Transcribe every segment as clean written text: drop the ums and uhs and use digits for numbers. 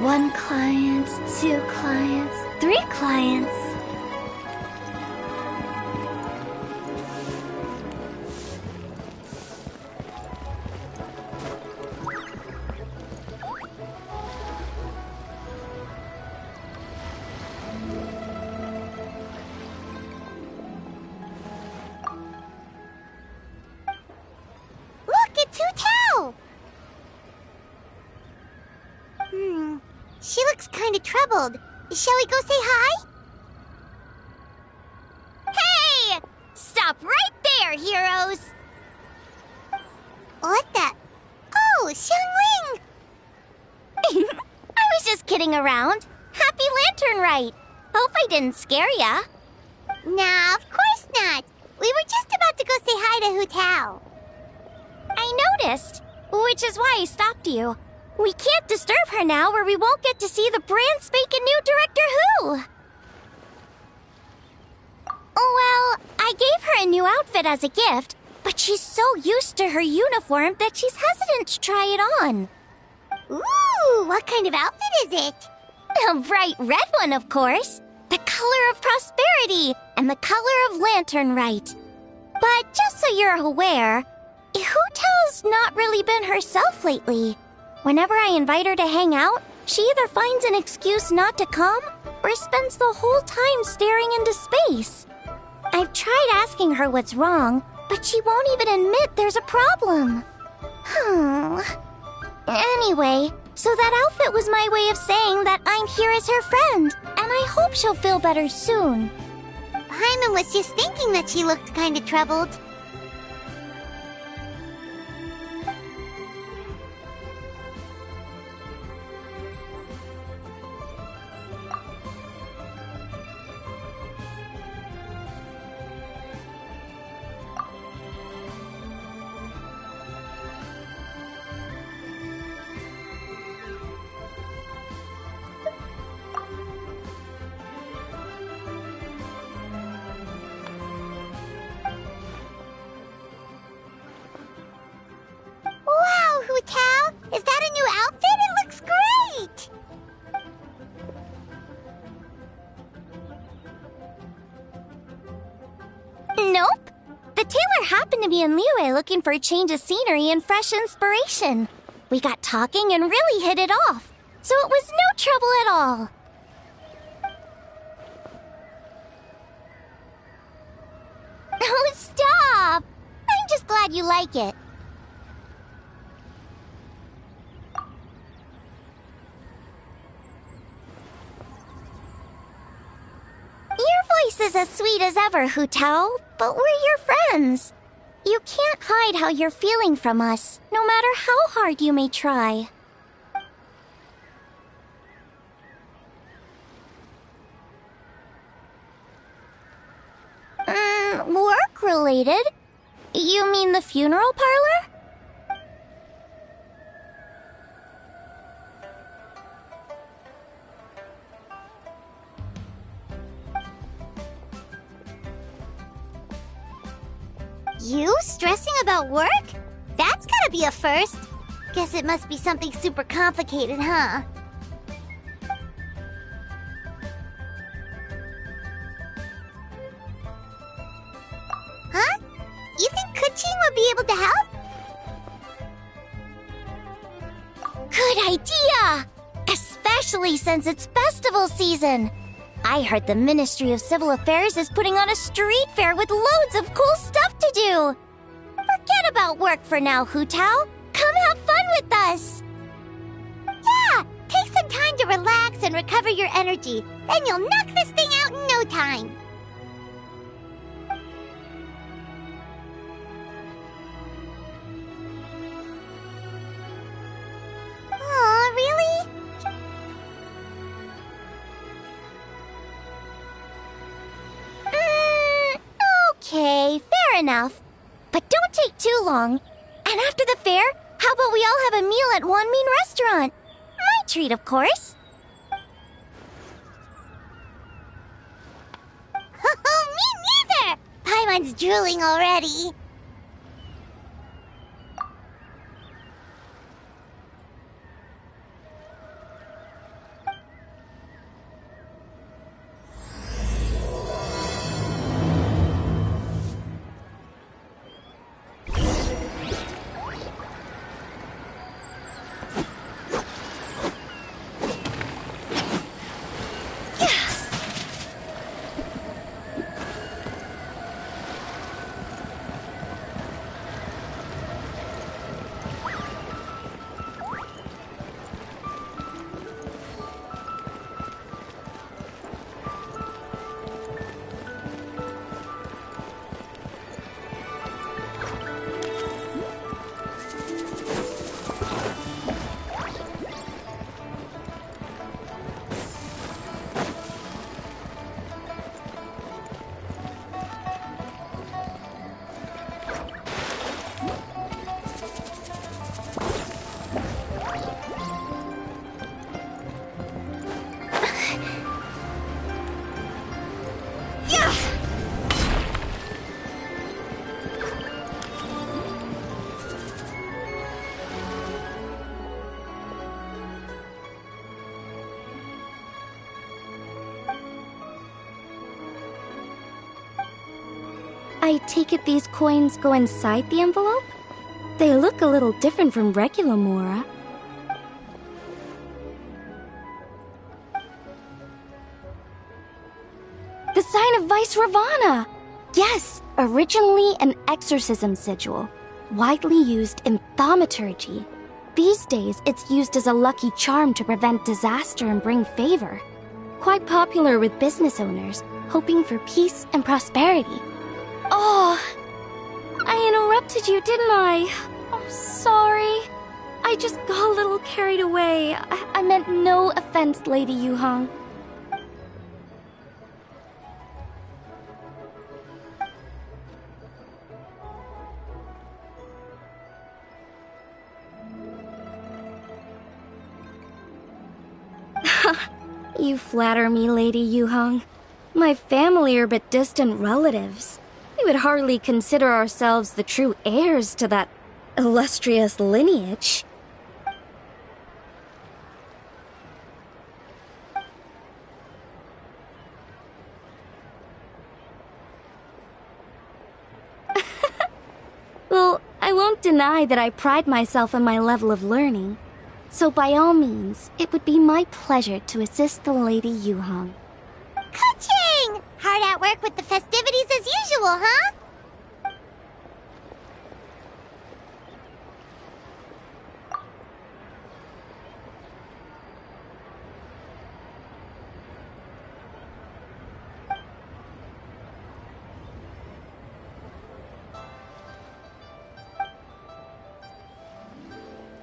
1 client, 2 clients, 3 clients. Look, it's Hu Tao! She looks kind of troubled. Shall we go say hi? Hey! Stop right there, heroes! What the? Oh, Xiangling! I was just kidding around. Happy Lantern Rite. Hope I didn't scare ya. Nah, of course not. We were just about to go say hi to Hu Tao. I noticed, which is why I stopped you. We can't disturb her now or we won't get to see the brand spanking new Director Who. Well, I gave her a new outfit as a gift, but she's so used to her uniform that she's hesitant to try it on. Ooh, what kind of outfit is it? A bright red one, of course. The color of prosperity and the color of Lantern Rite. But just so you're aware, Hu Tao's not really been herself lately. Whenever I invite her to hang out, she either finds an excuse not to come or spends the whole time staring into space. I've tried asking her what's wrong, but she won't even admit there's a problem. Anyway, so that outfit was my way of saying that I'm here as her friend, and I hope she'll feel better soon. Paimon was just thinking that she looked kind of troubled. Wow, Hu Tao! Is that a new outfit? It looks great! Nope. The tailor happened to be in Liyue looking for a change of scenery and fresh inspiration. We got talking and really hit it off, so it was no trouble at all. Oh, stop! I'm just glad you like it. Your voice is as sweet as ever, Hu Tao, but we're your friends. You can't hide how you're feeling from us, no matter how hard you may try. Work-related? You mean the funeral parlor? You stressing about work? That's gotta be a first. Guess it must be something super complicated, huh? Huh? You think Kuchin would be able to help? Good idea! Especially since it's festival season. I heard the Ministry of Civil Affairs is putting on a street fair with loads of cool stuff to do. Forget about work for now, Hu Tao. Come have fun with us. Yeah! Take some time to relax and recover your energy. Then you'll knock this thing out in no time. Aw, really? Okay, fair enough. But don't take too long. And after the fair, how about we all have a meal at Wanmin Restaurant? My treat, of course. Me neither! Paimon's drooling already. I take it these coins go inside the envelope? They look a little different from regular Mora. The sign of Vice Ravana! Yes, originally an exorcism sigil, widely used in thaumaturgy. These days, it's used as a lucky charm to prevent disaster and bring favor. Quite popular with business owners, hoping for peace and prosperity. Oh, I interrupted you, didn't I? Oh, sorry. I just got a little carried away. I meant no offense, Lady Yuhong. You flatter me, Lady Yuhong. My family are but distant relatives. We would hardly consider ourselves the true heirs to that illustrious lineage. Well, I won't deny that I pride myself on my level of learning. So by all means, it would be my pleasure to assist the Lady Yuhong. Ka-ching! Hard at work with the festivities as usual, huh?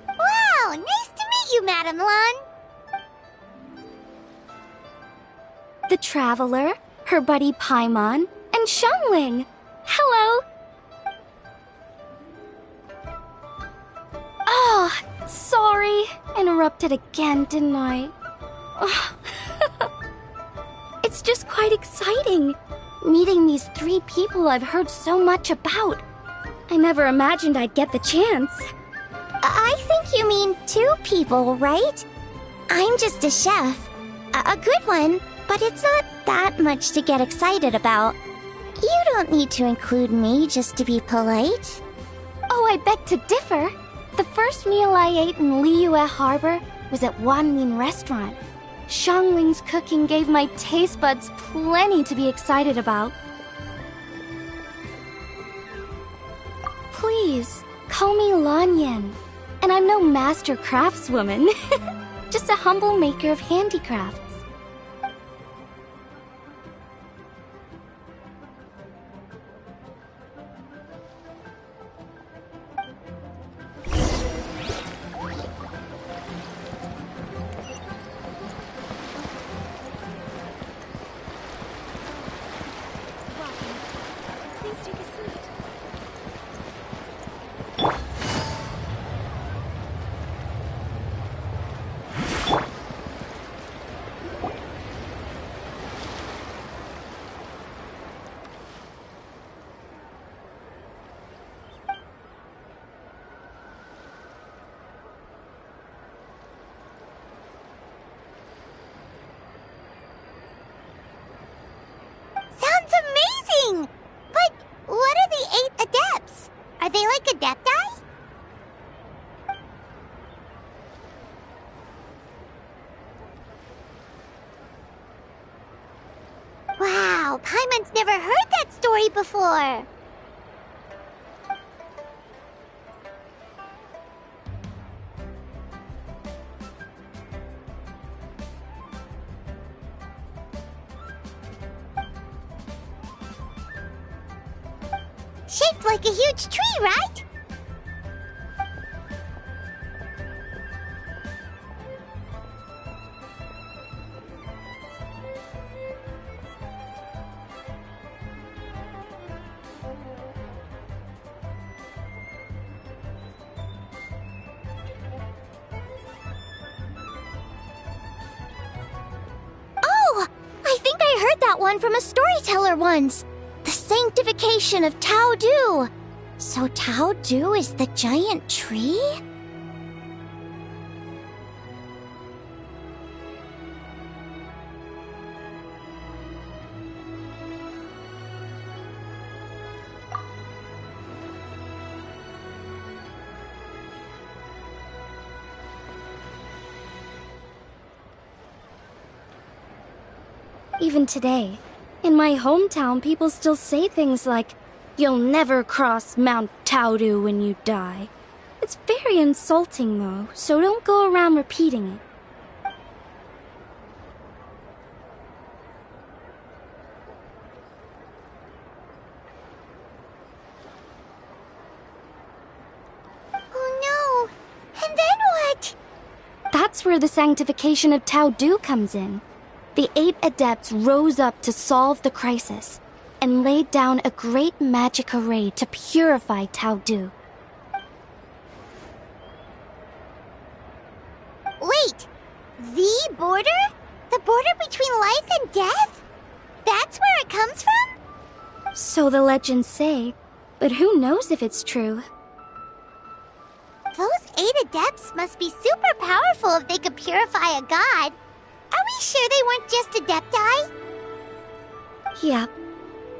Wow, nice to meet you, Madam Lan. The Traveler, her buddy Paimon, and Xiangling. Hello! Oh, sorry. Interrupted again, didn't I? Oh. It's just quite exciting. Meeting these 3 people I've heard so much about. I never imagined I'd get the chance. I think you mean 2 people, right? I'm just a chef. A good one, but it's not that much to get excited about. You don't need to include me just to be polite. Oh, I beg to differ. The first meal I ate in Liyue Harbor was at Wanmin Restaurant. Xiangling's cooking gave my taste buds plenty to be excited about. Please, call me Lanyan. And I'm no master craftswoman. Just a humble maker of handicrafts. Sounds amazing! But what are the 8 adepts? Are they like Adepti? Wow, Paimon's never heard that story before. Shaped like a huge tree, right? Oh! I think I heard that one from a storyteller once. The sanctification of Tao Du. So Tao Du is the giant tree? Even today, in my hometown, people still say things like, "You'll never cross Mount Taodu when you die." It's very insulting, though, so don't go around repeating it. Oh no! And then what? That's where the sanctification of Taodu comes in. The 8 adepts rose up to solve the crisis and laid down a great magic array to purify Taodu. Wait! The border? The border between life and death? That's where it comes from? So the legends say, but who knows if it's true? Those 8 adepts must be super powerful if they could purify a god. Are we sure they weren't just adepti? Yep.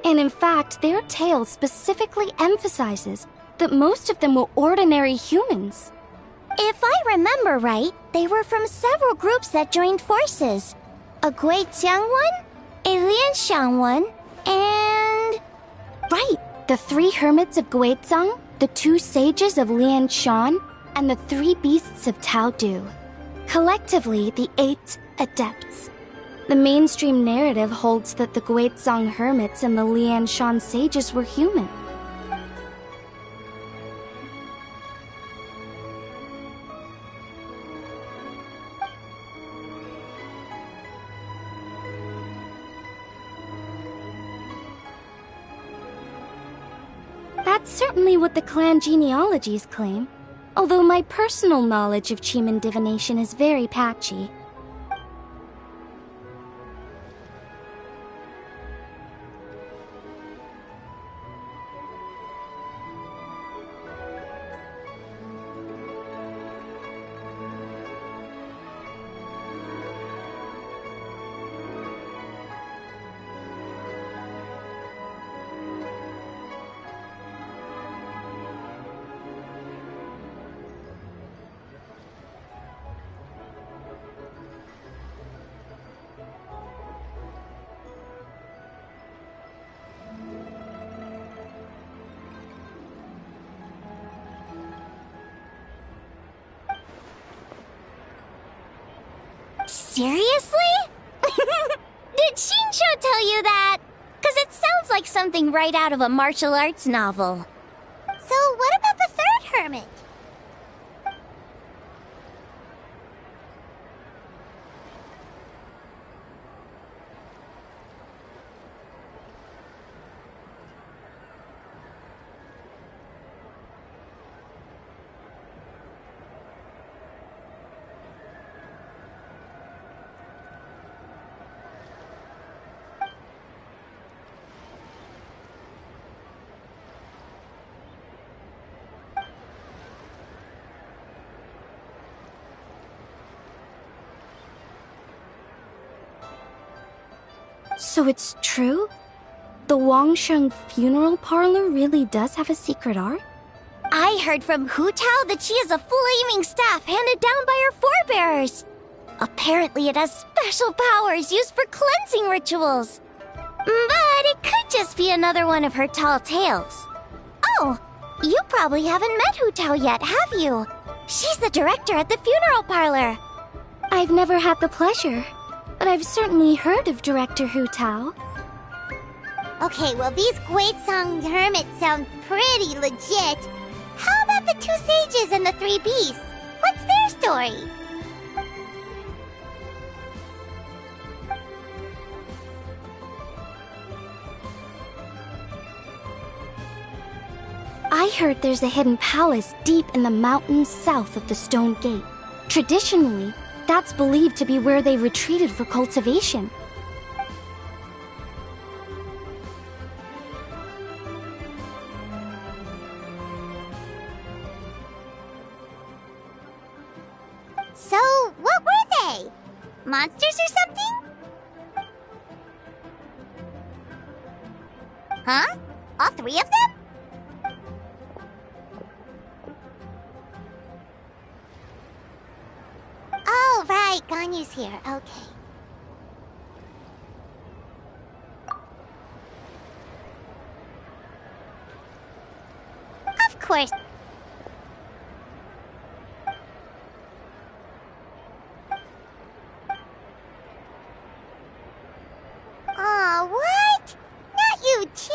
And in fact, their tale specifically emphasizes that most of them were ordinary humans. If I remember right, they were from several groups that joined forces. A Guixiang one, a Lianxiang one, and... Right, the 3 hermits of Guizang, the 2 sages of Lianshan, and the 3 beasts of Taodu. Collectively, the 8 adepts. The mainstream narrative holds that the Guizang hermits and the Lianshan sages were human. That's certainly what the clan genealogies claim, although my personal knowledge of Cheeman divination is very patchy. Seriously? Did Shinsho tell you that? 'Cause it sounds like something right out of a martial arts novel. So what about the 3rd hermit? So it's true? The Wangsheng funeral parlor really does have a secret art? I heard from Hu Tao that she has a flaming staff handed down by her forebearers. Apparently it has special powers used for cleansing rituals. But it could just be another one of her tall tales. Oh, you probably haven't met Hu Tao yet, have you? She's the director at the funeral parlor. I've never had the pleasure, but I've certainly heard of Director Hu Tao. Okay, well, these Gwaitsong hermits sound pretty legit. How about the two sages and the three beasts? What's their story? I heard there's a hidden palace deep in the mountains south of the Stone Gate. Traditionally, that's believed to be where they retreated for cultivation. So, what were they? Monsters or something? Huh? All three of them? Oh, right, Ganyu's here. Okay. Of course. Aw, what? Not you too?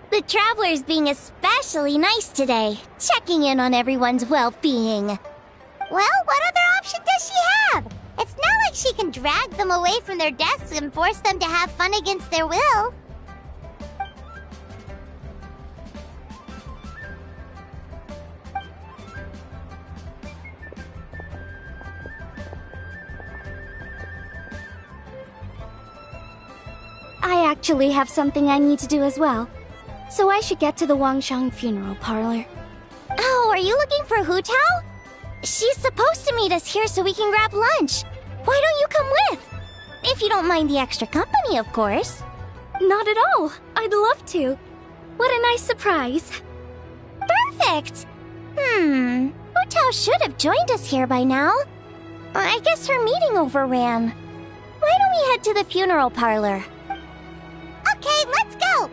The traveler's being especially nice today, checking in on everyone's well-being. Well, what other option does she have? It's not like she can drag them away from their desks and force them to have fun against their will. I actually have something I need to do as well, so I should get to the Wangshang funeral parlor. Oh, are you looking for Hu Tao? She's supposed to meet us here so we can grab lunch. Why don't you come with? If you don't mind the extra company, of course. Not at all. I'd love to. What a nice surprise. Perfect! Hu Tao should have joined us here by now. I guess her meeting overran. Why don't we head to the funeral parlor? Okay, let's go!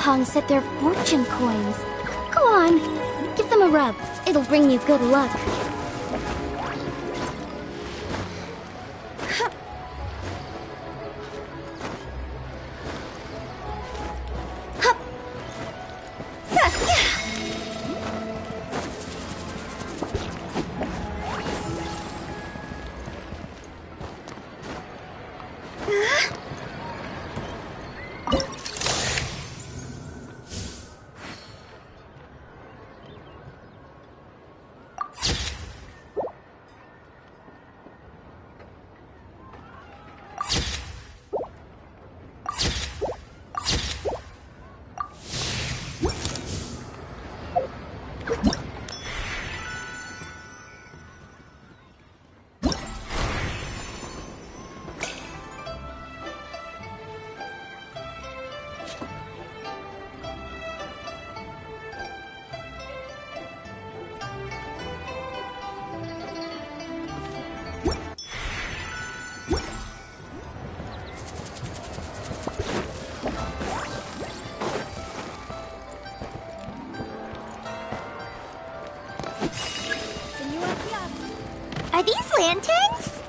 Pong said they're fortune coins. Go on, give them a rub. It'll bring you good luck. Are these lanterns?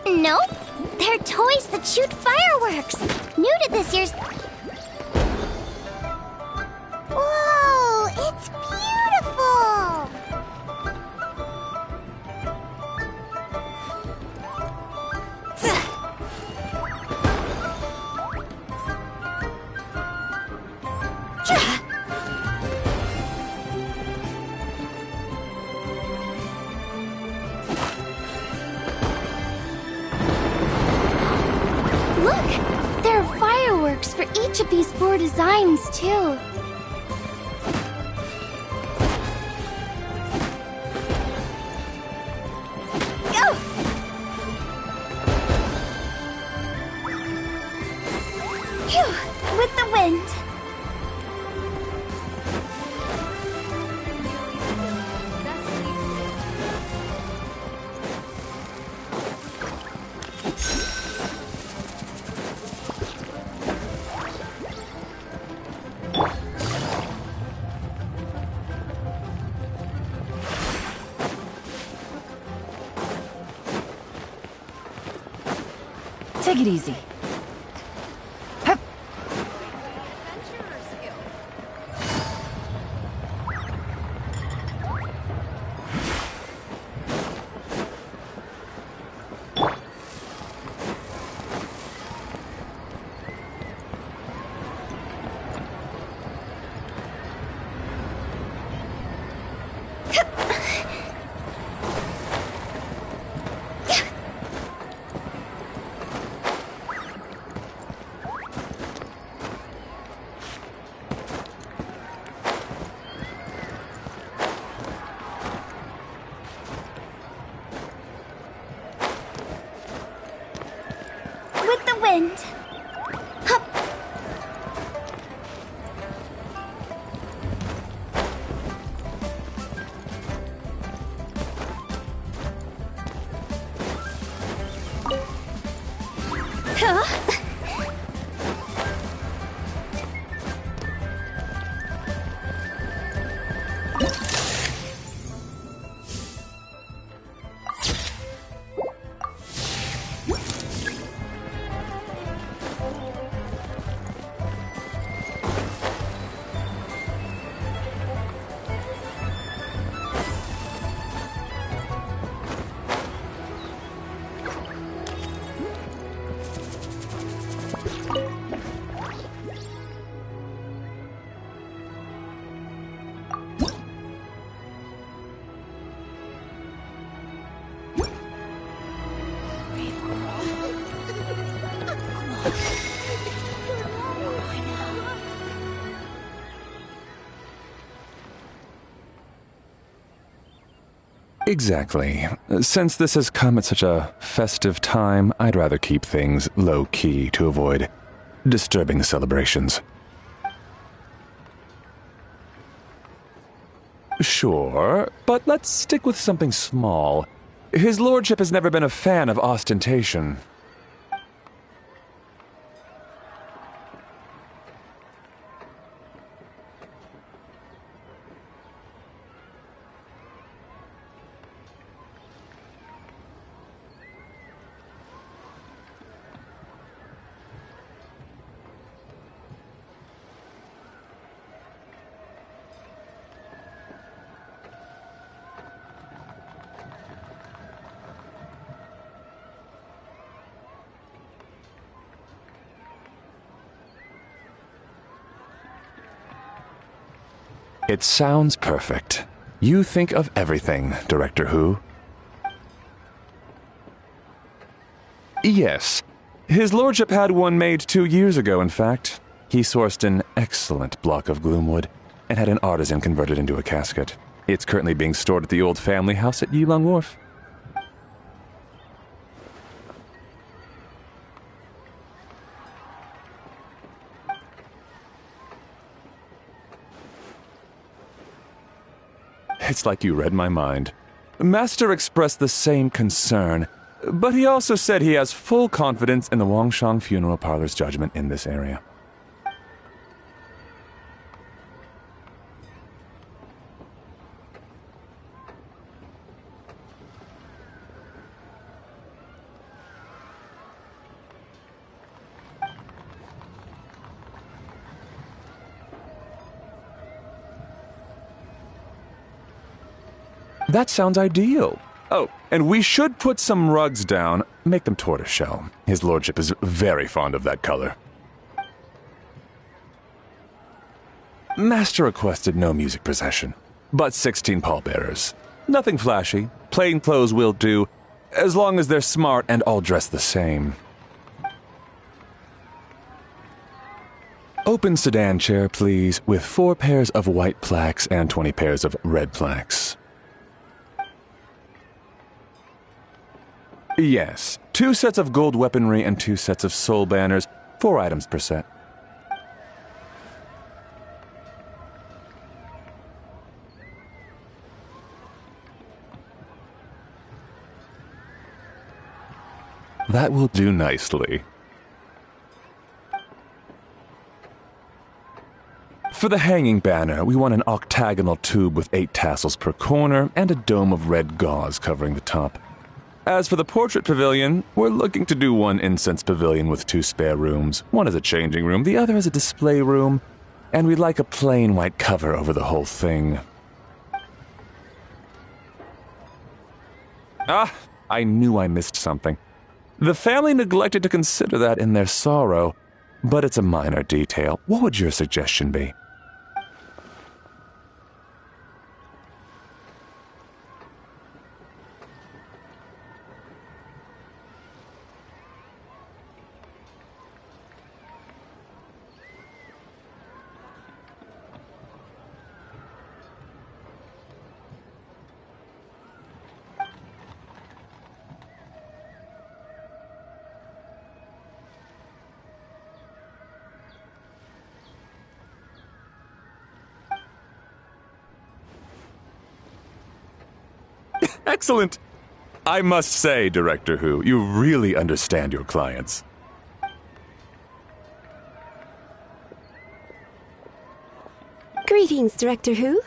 Nope. They're toys that shoot fireworks. New to this year's... Whoa! It's beautiful! Look! There are fireworks for each of these 4 designs, too. Phew! With the wind. Take it easy. Hup. With the wind. Hup. Huh? Exactly. Since this has come at such a festive time, I'd rather keep things low-key to avoid disturbing the celebrations. Sure, but let's stick with something small. His lordship has never been a fan of ostentation. It sounds perfect. You think of everything, Director Who. Yes. His lordship had one made 2 years ago, in fact. He sourced an excellent block of gloomwood and had an artisan convert it into a casket. It's currently being stored at the old family house at Yilong Wharf. It's like you read my mind. Master expressed the same concern, but he also said he has full confidence in the Wangshang Funeral Parlor's judgment in this area. That sounds ideal. Oh, and we should put some rugs down. Make them tortoiseshell. His lordship is very fond of that color. Master requested no music procession, but 16 pallbearers. Nothing flashy. Plain clothes will do, as long as they're smart and all dressed the same. Open sedan chair, please, with 4 pairs of white plaques and 20 pairs of red plaques. Yes, 2 sets of gold weaponry and 2 sets of soul banners, 4 items per set. That will do nicely. For the hanging banner, we want an octagonal tube with 8 tassels per corner and a dome of red gauze covering the top. As for the portrait pavilion, we're looking to do 1 incense pavilion with 2 spare rooms. One is a changing room, the other is a display room, and we'd like a plain white cover over the whole thing. Ah, I knew I missed something. The family neglected to consider that in their sorrow, but it's a minor detail. What would your suggestion be? Excellent! I must say, Director Who, you really understand your clients. Greetings, Director Who.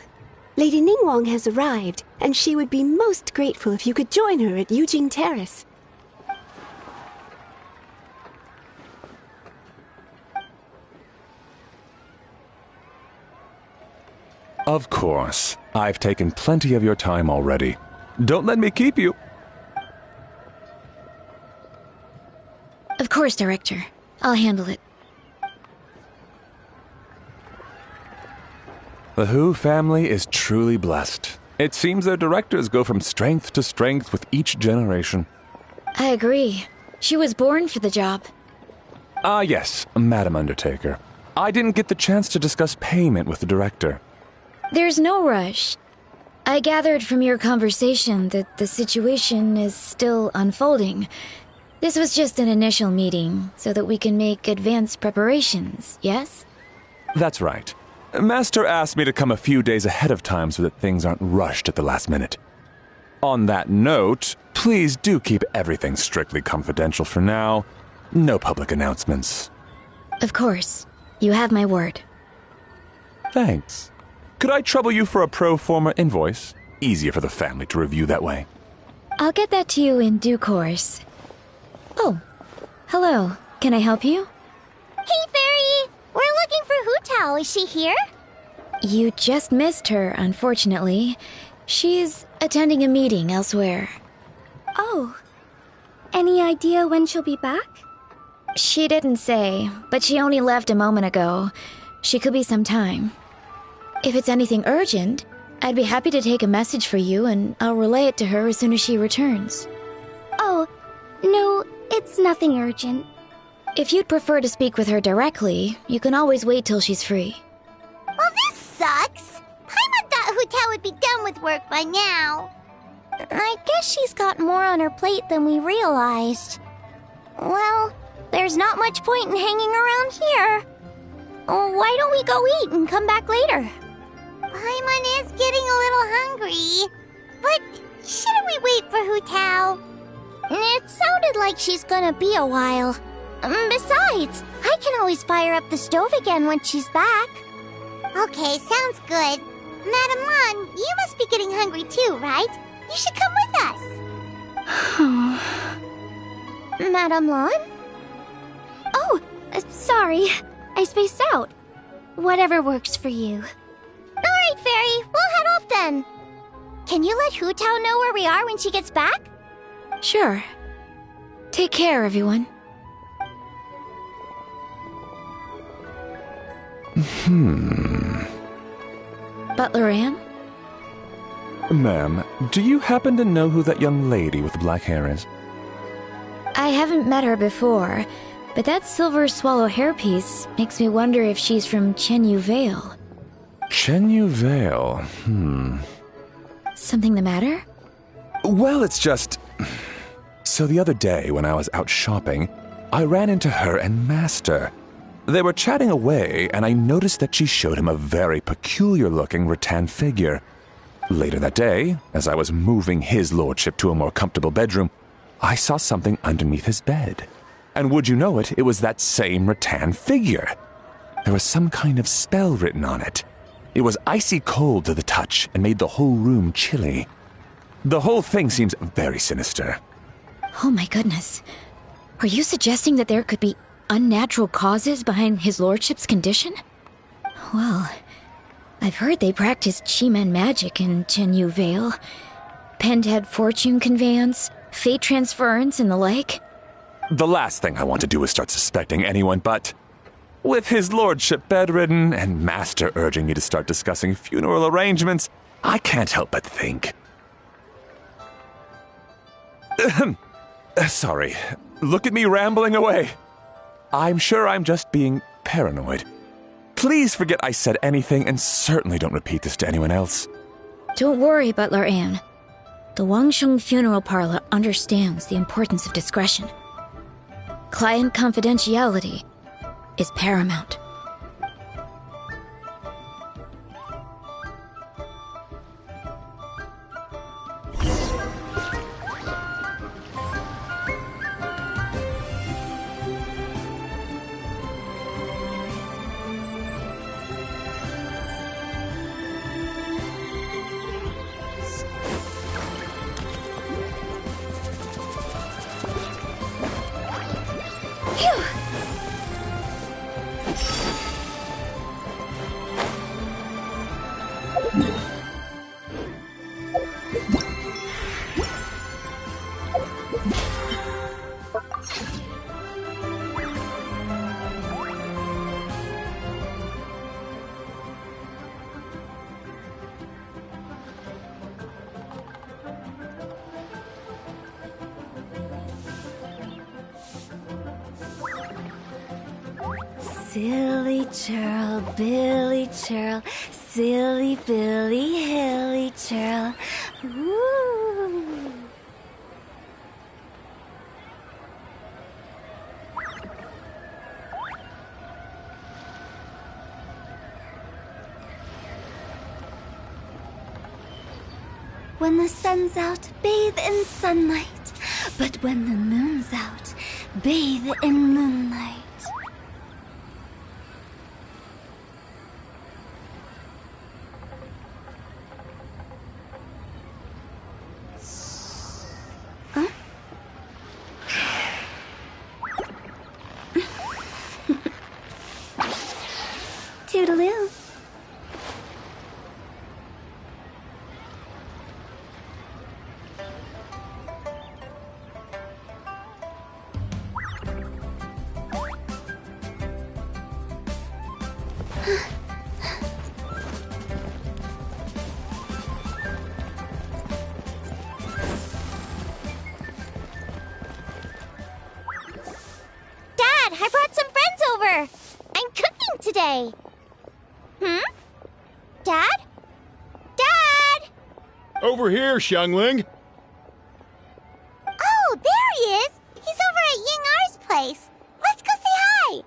Lady Ningguang has arrived, and she would be most grateful if you could join her at Yujing Terrace. Of course. I've taken plenty of your time already. Don't let me keep you. Of course, Director. I'll handle it. The Who family is truly blessed. It seems their directors go from strength to strength with each generation. I agree. She was born for the job. Ah, yes, Madam Undertaker. I didn't get the chance to discuss payment with the director. There's no rush. I gathered from your conversation that the situation is still unfolding. This was just an initial meeting, so that we can make advanced preparations, yes? That's right. Master asked me to come a few days ahead of time so that things aren't rushed at the last minute. On that note, please do keep everything strictly confidential for now. No public announcements. Of course. You have my word. Thanks. Could I trouble you for a pro forma invoice? Easier for the family to review that way. I'll get that to you in due course. Oh, hello. Can I help you? Hey, Fairy! We're looking for Hu Tao. Is she here? You just missed her, unfortunately. She's attending a meeting elsewhere. Oh. Any idea when she'll be back? She didn't say, but she only left a moment ago. She could be some time. If it's anything urgent, I'd be happy to take a message for you and I'll relay it to her as soon as she returns. Oh, no, it's nothing urgent. If you'd prefer to speak with her directly, you can always wait till she's free. Well, this sucks. Paimon thought Hu would be done with work by now. I guess she's got more on her plate than we realized. Well, there's not much point in hanging around here. Why don't we go eat and come back later? Paimon is getting a little hungry. But shouldn't we wait for Hu? It sounded like she's gonna be a while. Besides, I can always fire up the stove again when she's back. Okay, sounds good. Madame Lan, you must be getting hungry too, right? You should come with us. Madame Lan? Oh, sorry. I spaced out. Whatever works for you. Alright, Fairy, we'll head off then. Can you let Hu know where we are when she gets back? Sure. Take care, everyone. Butler Anne? Ma'am, do you happen to know who that young lady with the black hair is? I haven't met her before, but that silver swallow hairpiece makes me wonder if she's from Chenyu Vale. Chenyu Vale, Something the matter? Well, it's just... So the other day, when I was out shopping, I ran into her and Master. They were chatting away, and I noticed that she showed him a very peculiar-looking rattan figure. Later that day, as I was moving his lordship to a more comfortable bedroom, I saw something underneath his bed. And would you know it, it was that same rattan figure. There was some kind of spell written on it. It was icy cold to the touch and made the whole room chilly. The whole thing seems very sinister. Oh my goodness. Are you suggesting that there could be unnatural causes behind his lordship's condition? Well, I've heard they practice Chi-Men magic in Chenyu Vale. Pentad fortune conveyance, fate transference, and the like. The last thing I want to do is start suspecting anyone, but... With his lordship bedridden and Master urging me to start discussing funeral arrangements, I can't help but think. Sorry. Look at me rambling away. I'm sure I'm just being paranoid. Please forget I said anything and certainly don't repeat this to anyone else. Don't worry, Butler Anne. The Wangsheng Funeral Parlor understands the importance of discretion. Client confidentiality is paramount. Silly churl, Billy churl, silly Billy, hilly churl. Ooh. When the sun's out, bathe in sunlight. But when the moon's out, bathe in moonlight. Toodaloo. birthday. Dad? Dad! Over here, Xiangling. Oh, there he is! He's over at Ying R's place. Let's go say hi!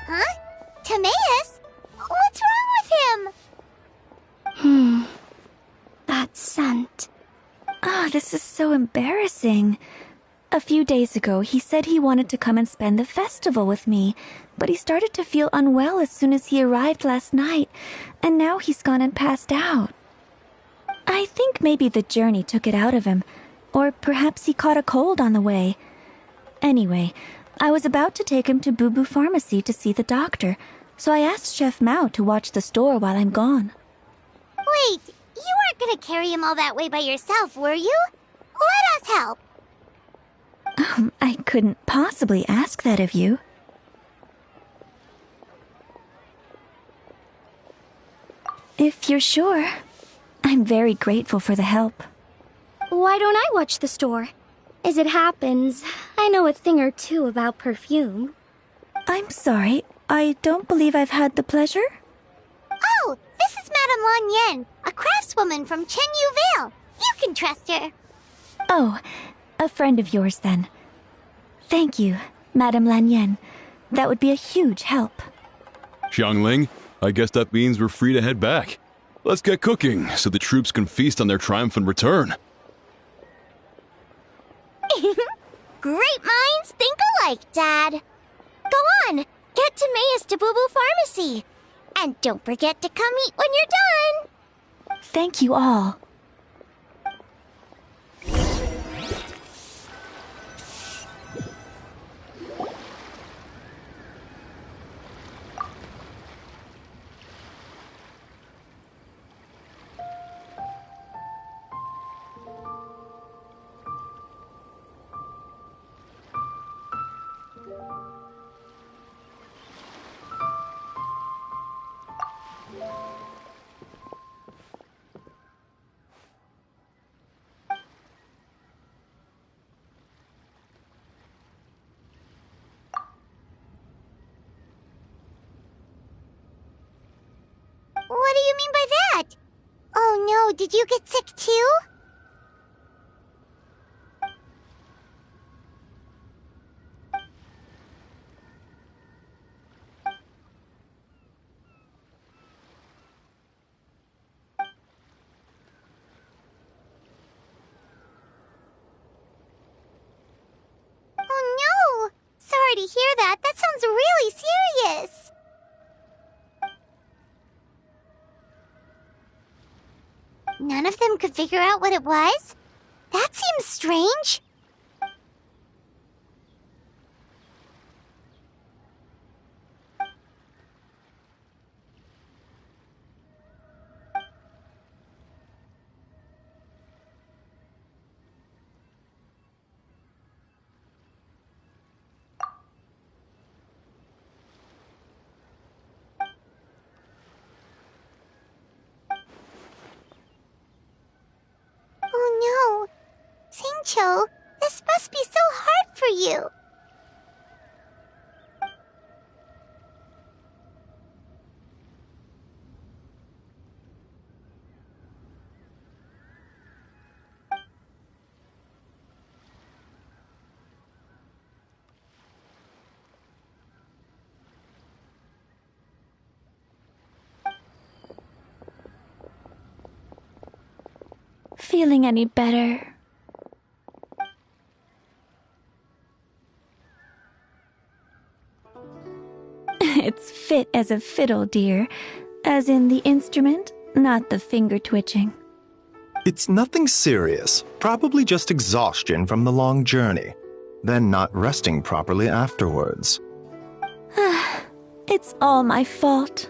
Huh? Timaeus? What's wrong with him? That scent. Oh, this is so embarrassing. A few days ago, he said he wanted to come and spend the festival with me, but he started to feel unwell as soon as he arrived last night, and now he's gone and passed out. I think maybe the journey took it out of him, or perhaps he caught a cold on the way. Anyway, I was about to take him to Boo Boo Pharmacy to see the doctor, so I asked Chef Mao to watch the store while I'm gone. Wait, you weren't gonna carry him all that way by yourself, were you? Let us help! I couldn't possibly ask that of you. If you're sure, I'm very grateful for the help. Why don't I watch the store? As it happens, I know a thing or two about perfume. I'm sorry, I don't believe I've had the pleasure. Oh, this is Madame Lan Yen, a craftswoman from Chenyu Vale. You can trust her. Oh, a friend of yours then. Thank you, Madame Lan Yen. That would be a huge help. Xiangling, I guess that means we're free to head back. Let's get cooking so the troops can feast on their triumphant return. Great minds think alike, Dad. Go on, get Timaeus to Boo Boo Pharmacy. And don't forget to come eat when you're done. Thank you all. What do you mean by that? Oh no, did you get sick too? Oh no! Sorry to hear that. That sounds really serious. None of them could figure out what it was? That seems strange. Oh no. Singcho, this must be so hard for you. Feeling any better? It's fit as a fiddle, dear. As in the instrument, not the finger twitching. It's nothing serious, probably just exhaustion from the long journey, then not resting properly afterwards. It's all my fault.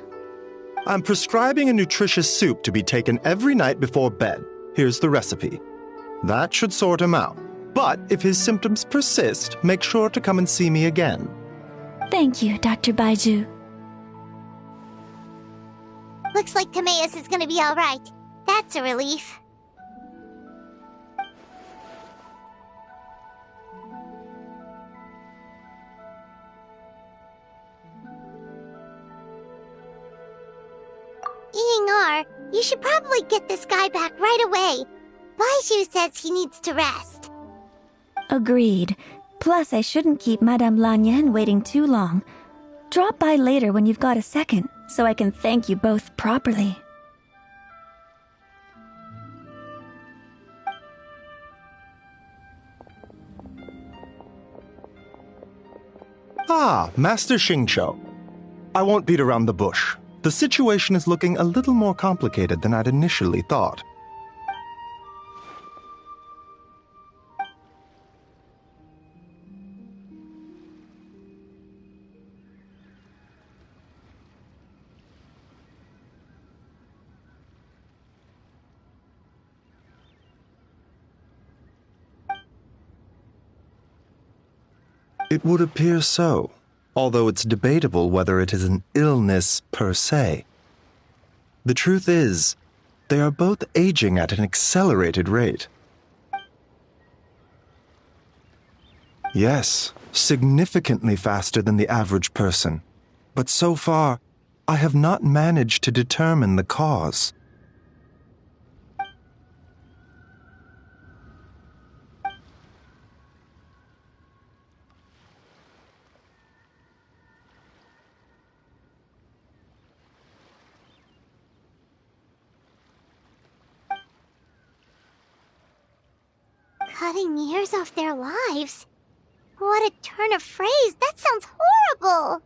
I'm prescribing a nutritious soup to be taken every night before bed. Here's the recipe. That should sort him out. But if his symptoms persist, make sure to come and see me again. Thank you, Dr. Baiju. Looks like Timaeus is gonna be alright. That's a relief. You should probably get this guy back right away. Baiju says he needs to rest. Agreed. Plus, I shouldn't keep Madame Lanyan waiting too long. Drop by later when you've got a second, so I can thank you both properly. Ah, Master Xingqiu. I won't beat around the bush. The situation is looking a little more complicated than I'd initially thought. It would appear so, although it's debatable whether it is an illness per se. The truth is, they are both aging at an accelerated rate. Yes, significantly faster than the average person. But so far, I have not managed to determine the cause. Cutting years off their lives? What a turn of phrase! That sounds horrible!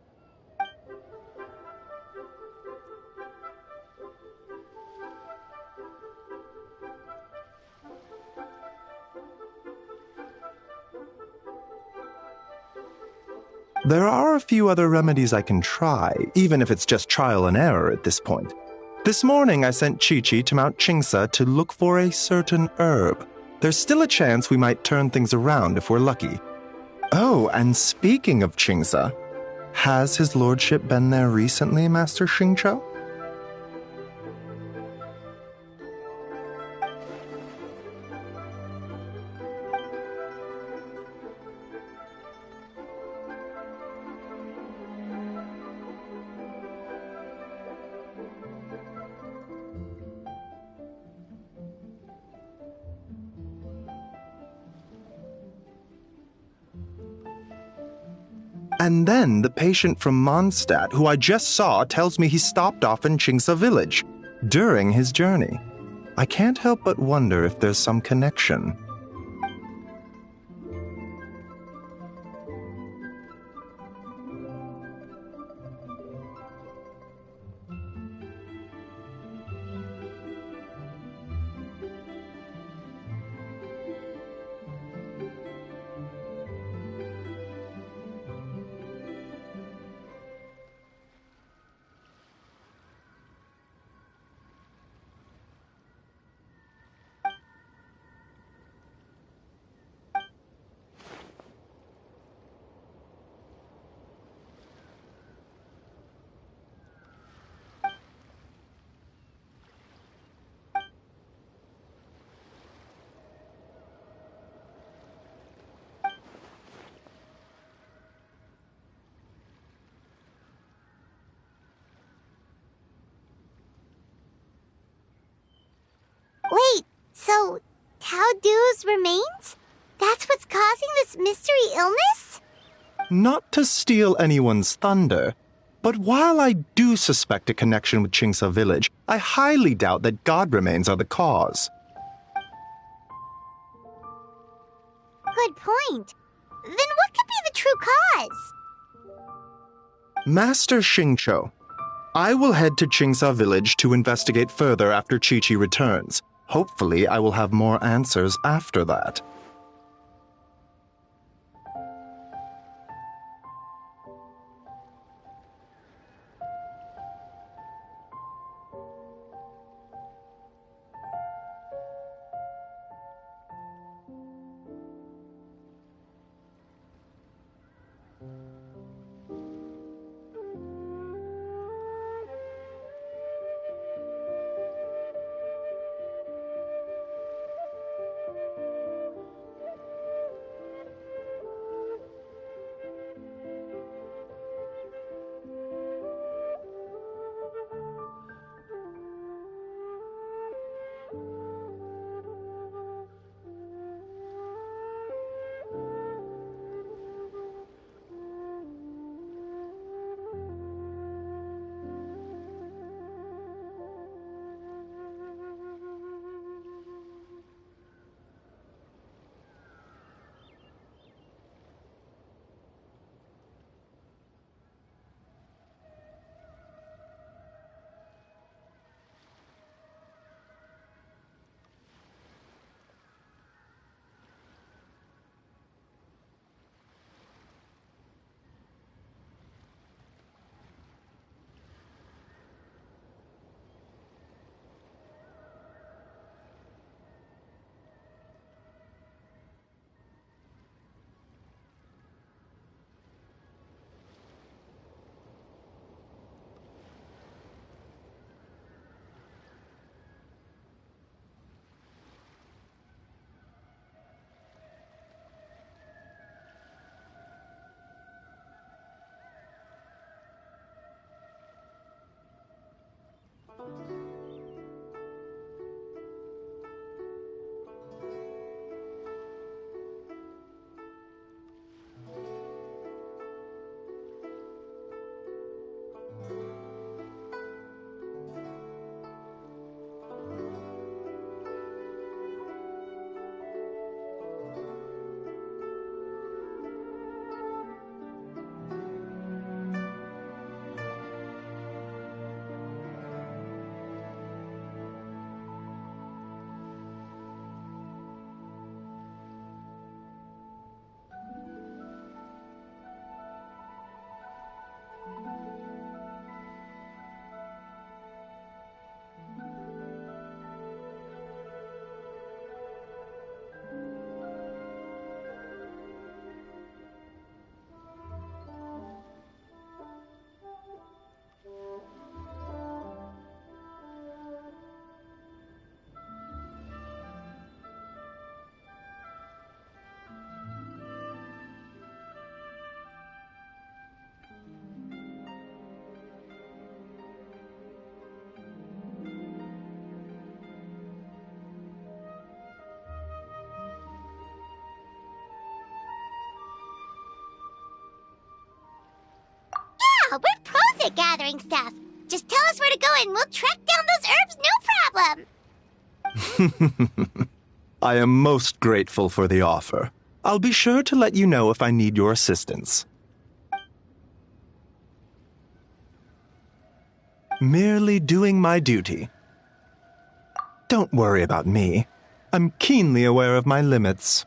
There are a few other remedies I can try, even if it's just trial and error at this point. This morning I sent Chi-Chi to Mount Qingsa to look for a certain herb. There's still a chance we might turn things around if we're lucky. Oh, and speaking of Qingsa, has his lordship been there recently, Master Xingqiu? And then the patient from Mondstadt, who I just saw, tells me he stopped off in Qingsa village during his journey. I can't help but wonder if there's some connection. Wait, so Tao Du's remains? That's what's causing this mystery illness? Not to steal anyone's thunder, but while I do suspect a connection with Qingsa village, I highly doubt that god remains are the cause. Good point. Then what could be the true cause? Master Xingqiu, I will head to Qingsa village to investigate further after Chi-Chi returns. Hopefully, I will have more answers after that. we're pros at gathering stuff. Just tell us where to go and we'll track down those herbs, no problem. I am most grateful for the offer. I'll be sure to let you know if I need your assistance. Merely doing my duty. Don't worry about me. I'm keenly aware of my limits.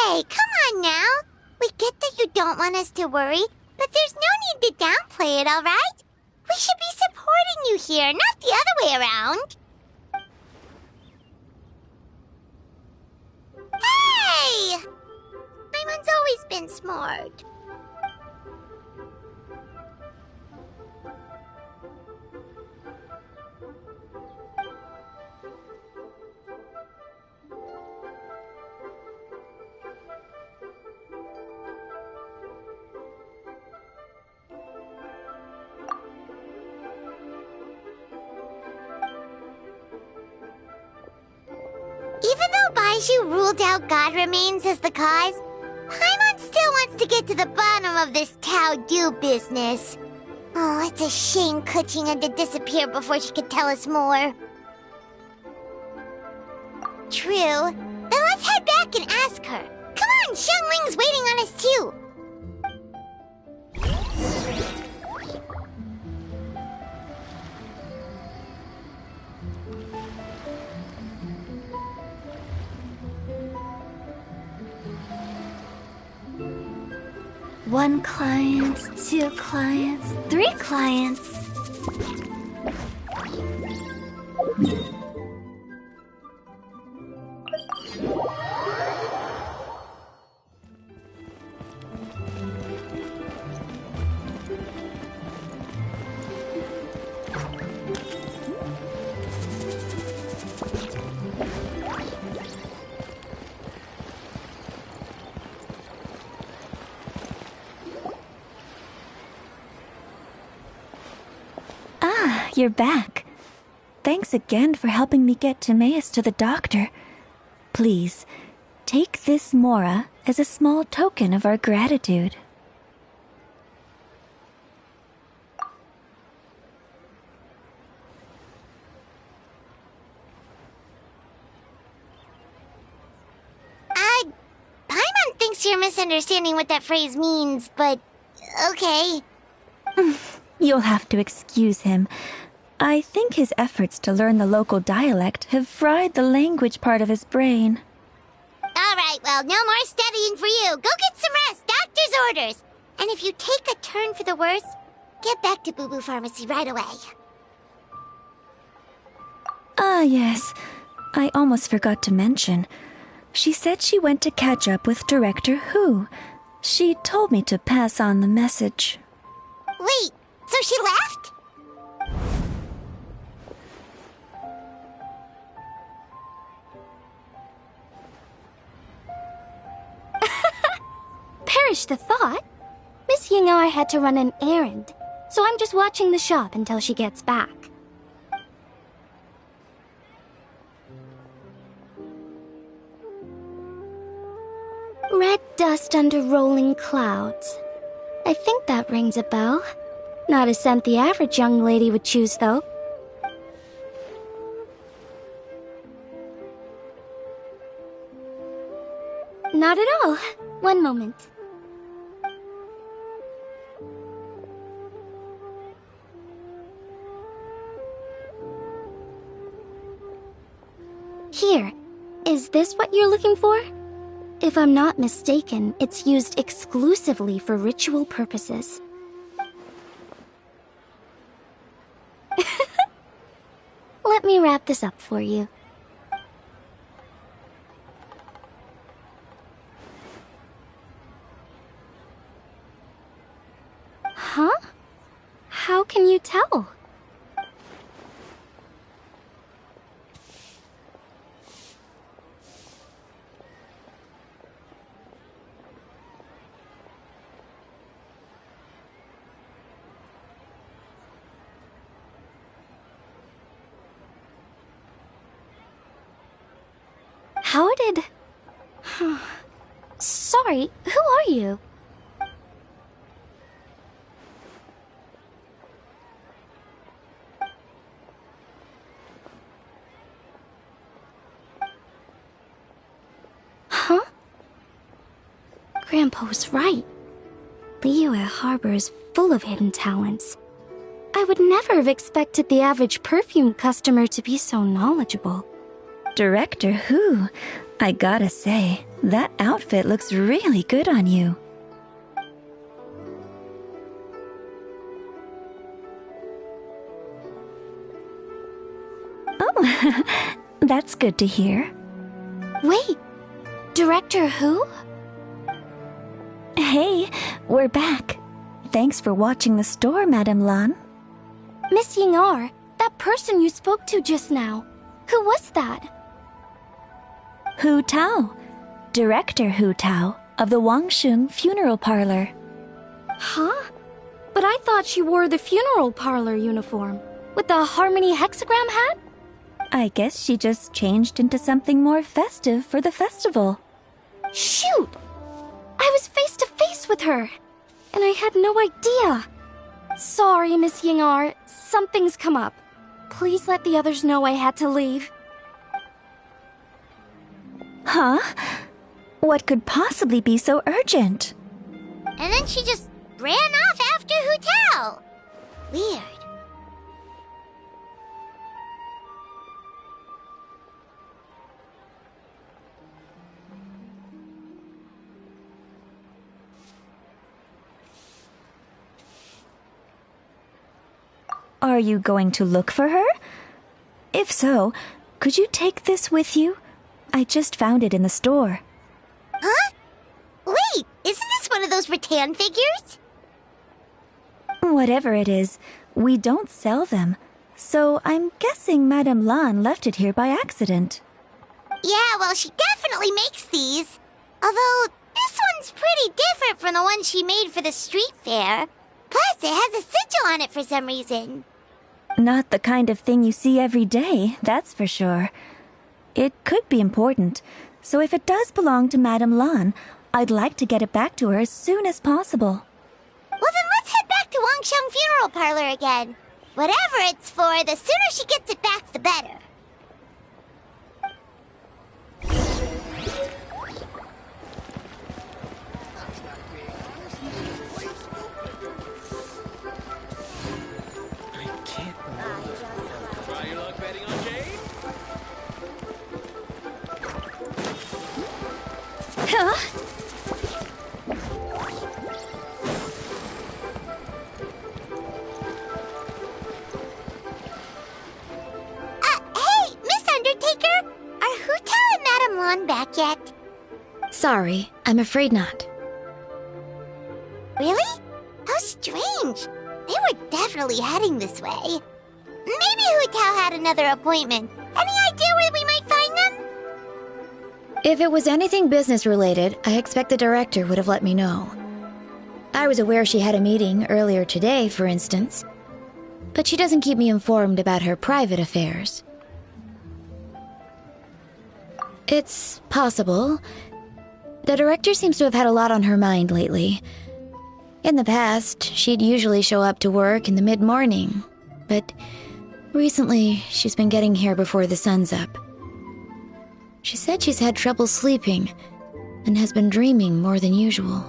Hey, come on now. We get that you don't want us to worry, but there's no need to downplay it, all right? We should be supporting you here, not the other way around. Hey! Paimon's always been smart. Even though Baiju ruled out God Remains as the cause, Paimon still wants to get to the bottom of this Tao Du business. Oh, it's a shame Kuching had to disappear before she could tell us more. True. Then let's head back and ask her. Come on, Xiangling's waiting on us too. One client, 2 clients, 3 clients. You're back. Thanks again for helping me get Timaeus to the doctor. Please, take this Mora as a small token of our gratitude. Paimon thinks you're misunderstanding what that phrase means, but okay. You'll have to excuse him. I think his efforts to learn the local dialect have fried the language part of his brain. All right, well, no more studying for you. Go get some rest. Doctor's orders. And if you take a turn for the worse, get back to Boo Boo Pharmacy right away. Ah, yes. I almost forgot to mention. She said she went to catch up with Director Hu. She told me to pass on the message. Wait, so she left? Perish the thought. Miss Ying'ar had to run an errand, so I'm just watching the shop until she gets back. Red dust under rolling clouds. I think that rings a bell. Not a scent the average young lady would choose, though. Not at all. One moment. Here. Is this what you're looking for? If I'm not mistaken, it's used exclusively for ritual purposes. Let me wrap this up for you. Huh? How can you tell? How did... Sorry, who are you? Huh? Grandpa was right. Liyue Harbor is full of hidden talents. I would never have expected the average perfume customer to be so knowledgeable. Director Who? I gotta say, that outfit looks really good on you. Oh, that's good to hear. Wait, Director Who? Hey, we're back. Thanks for watching the store, Madame Lan. Miss Ying-Er, that person you spoke to just now. Who was that? Hu Tao, Director Hu Tao of the Wangsheng Funeral Parlor. Huh? But I thought she wore the funeral parlor uniform, with the Harmony hexagram hat? I guess she just changed into something more festive for the festival. Shoot! I was face to face with her, and I had no idea. Sorry, Miss Ying-Er, something's come up. Please let the others know I had to leave. Huh? What could possibly be so urgent? And then she just ran off after Hu Tao. Weird. Are you going to look for her? If so, could you take this with you? I just found it in the store. Huh? Wait, isn't this one of those rattan figures? Whatever it is, we don't sell them. So I'm guessing Madame Lan left it here by accident. Yeah, well, she definitely makes these. Although, this one's pretty different from the one she made for the street fair. Plus, it has a sigil on it for some reason. Not the kind of thing you see every day, that's for sure. It could be important, so if it does belong to Madame Lan, I'd like to get it back to her as soon as possible. Well, then let's head back to Wangsheng Funeral Parlor again. Whatever it's for, the sooner she gets it back, the better. Huh? Hey, Miss Undertaker! Are Hu Tao and Madame Lan back yet? Sorry, I'm afraid not. Really? How strange. They were definitely heading this way. Maybe Hu Tao had another appointment. Any idea where we might find them? If it was anything business related, I expect the director would have let me know. I was aware she had a meeting earlier today, for instance. But she doesn't keep me informed about her private affairs. It's possible. The director seems to have had a lot on her mind lately. In the past, she'd usually show up to work in the mid-morning, but recently she's been getting here before the sun's up. She said she's had trouble sleeping and has been dreaming more than usual.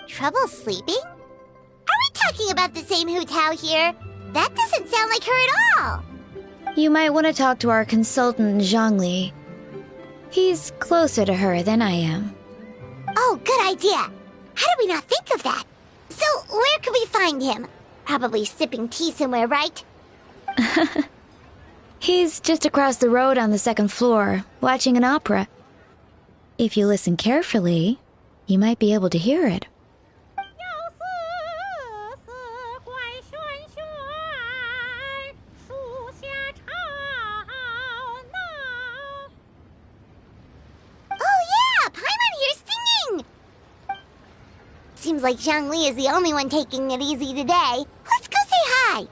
Trouble sleeping? Are we talking about the same Hu Tao here? That doesn't sound like her at all. You might want to talk to our consultant, Zhongli. He's closer to her than I am. Oh, good idea. How did we not think of that? So, where could we find him? Probably sipping tea somewhere, right? He's just across the road on the second floor, watching an opera. If you listen carefully, you might be able to hear it. Oh yeah, Paimon here's singing! Seems like Zhongli is the only one taking it easy today. Let's go say hi!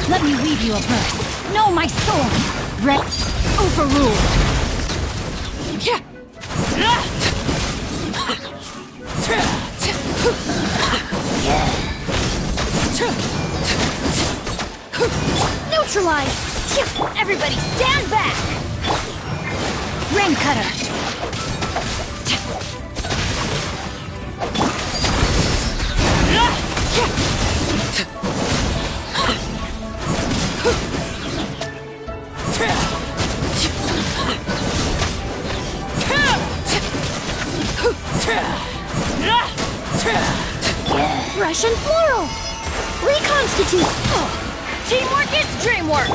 Let me weave you a verse. Know my sword. Red overruled. Neutralize! Everybody stand back! Rain cutter. Russian floral! Reconstitute! Teamwork is dreamwork!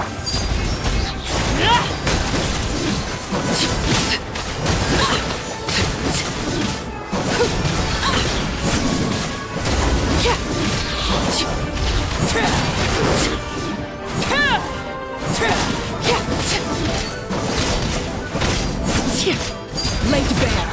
Lay to bear.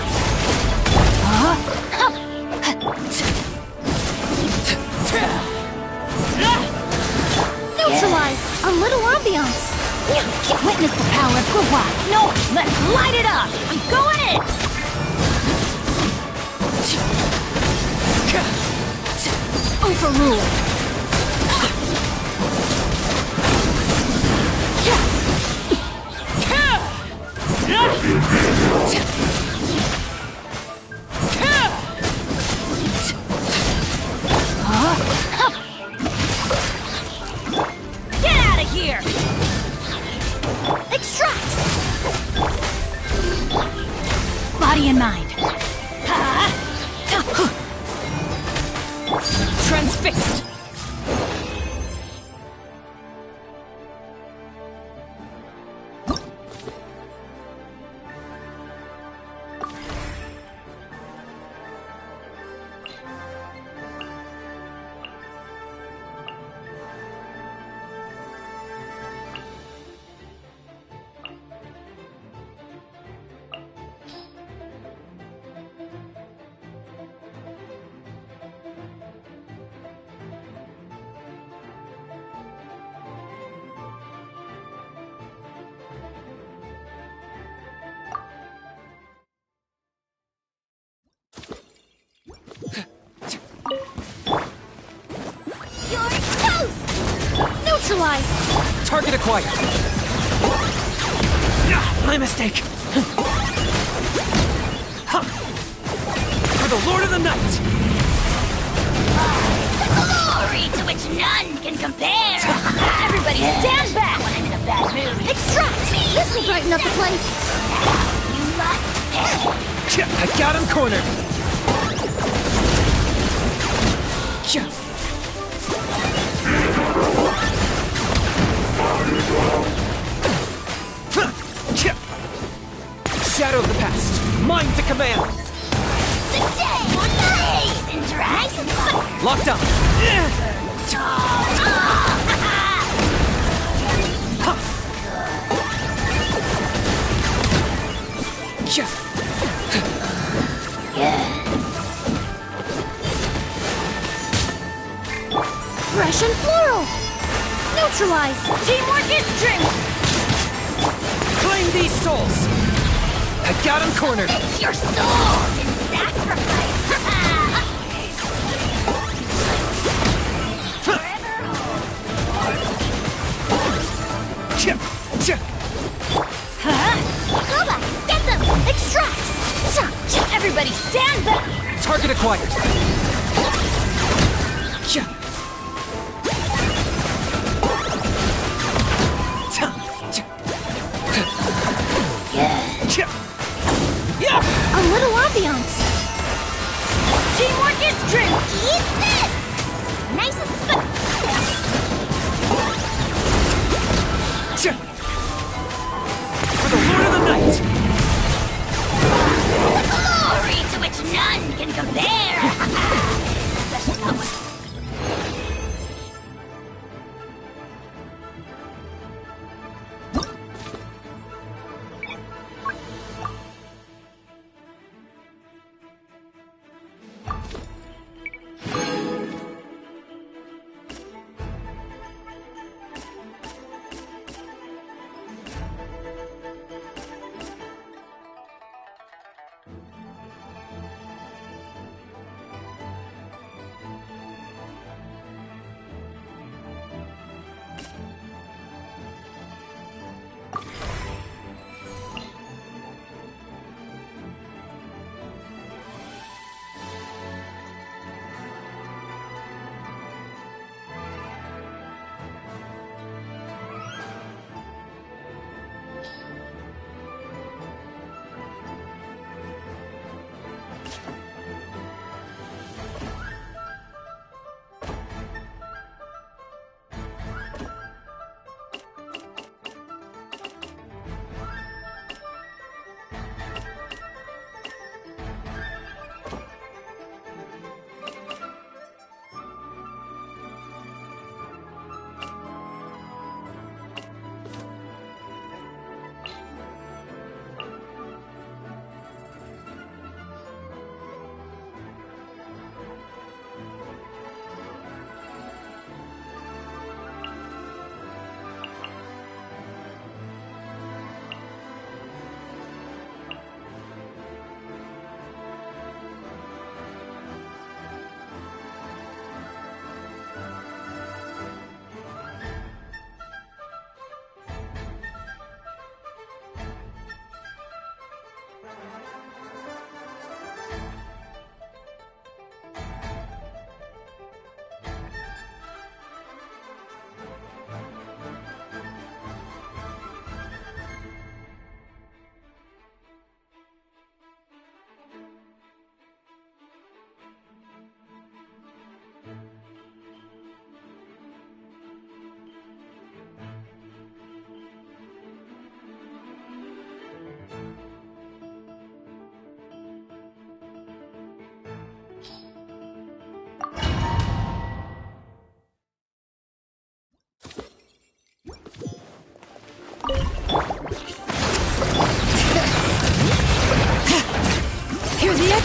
Neutralize! A little ambiance! Witness the power of Groupa. No, let's light it up. I'm going in. Overruled. Get out of here! Extract! Body and mind. Transfixed! You're toast! Neutralize! Target acquired. My mistake. For the Lord of the Night. Glory to which none can compare! Everybody stand back! When I'm in a bad mood. Extract! This'll brighten up the place! You must perish! I got him cornered. Shadow of the past. Mine to command. The day! Nice and dry! Locked up. Fresh and floral! Neutralize! Teamwork is strength! Claim these souls. I got him cornered. It's your soul in sacrifice! Koba, get them! Extract! Everybody stand back! Target acquired. A little ambiance! Teamwork is strength! Eat this! Nice and For the Lord of the Night. glory to which none can compare! Special power.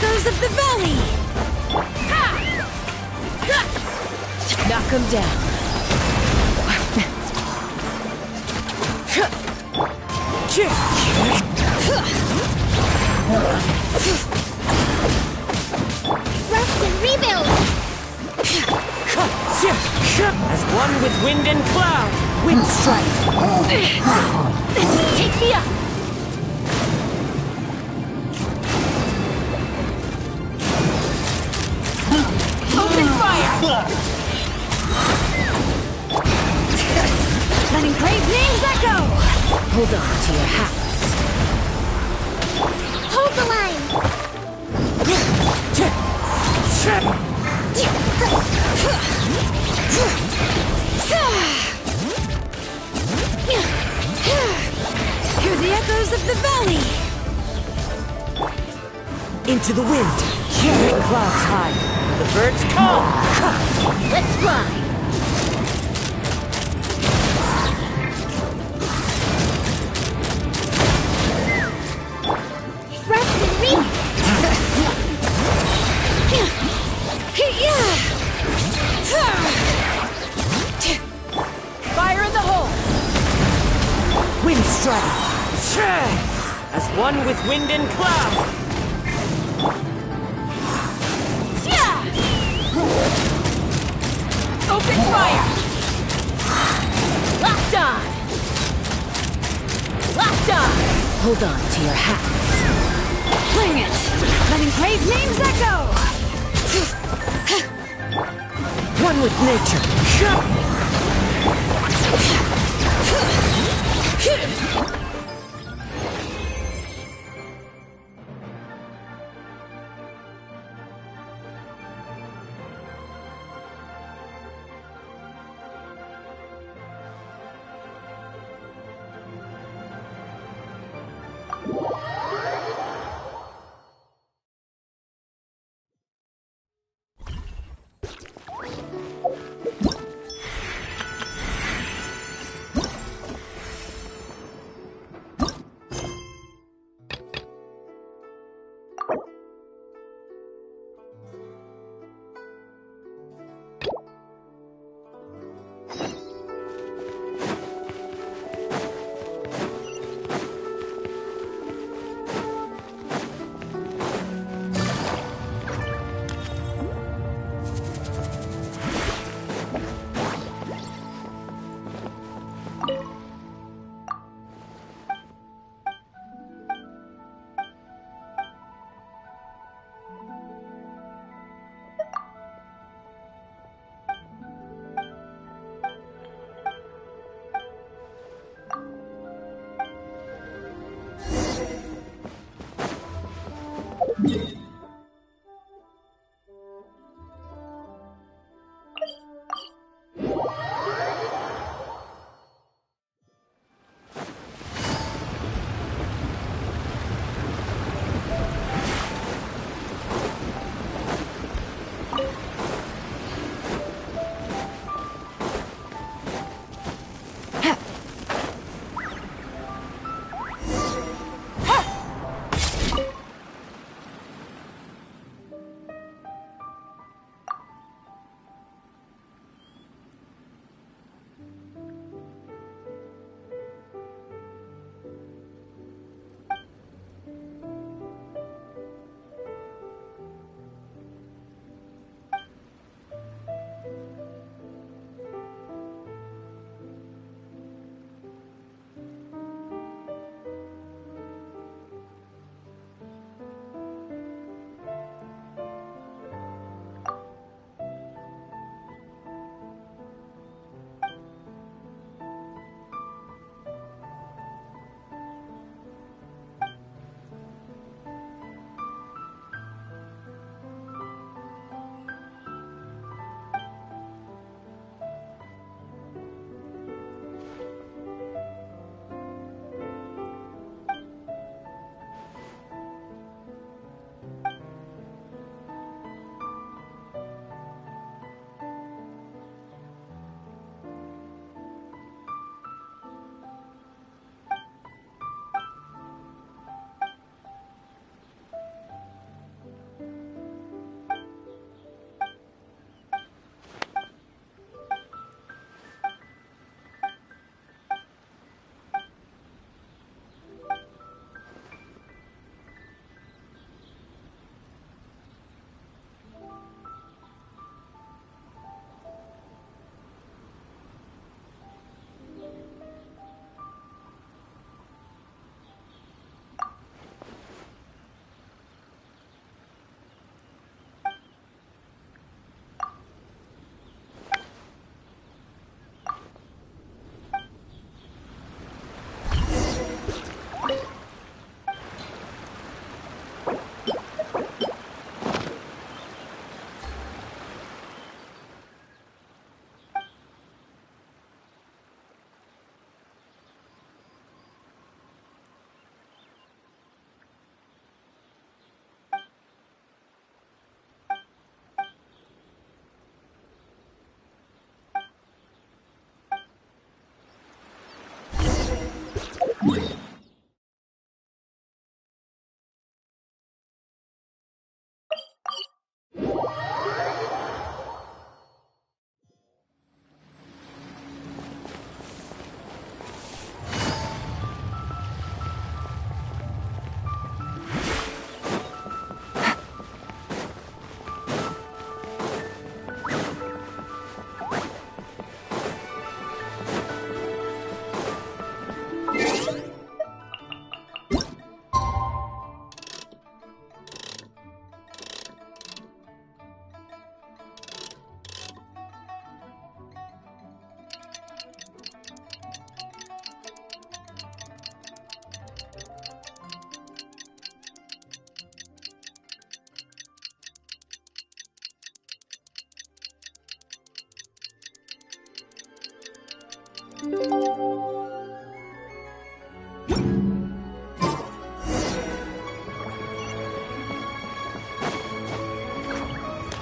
echoes of the valley! Knock him down. Rest and rebuild! As one with wind and cloud, wind strike. Take me up! Open fire! Let engraved names echo! Hold on to your hats. Hold the line! Hear the echoes of the valley! Into the wind. The clouds high. The birds come. Let's fly! Rest and rebuild! Fire in the hole. Wind strike. As one with wind and cloud. Open fire! Locked on! Locked on! Hold on to your hats. Bring it! Let engraved names echo! One with nature.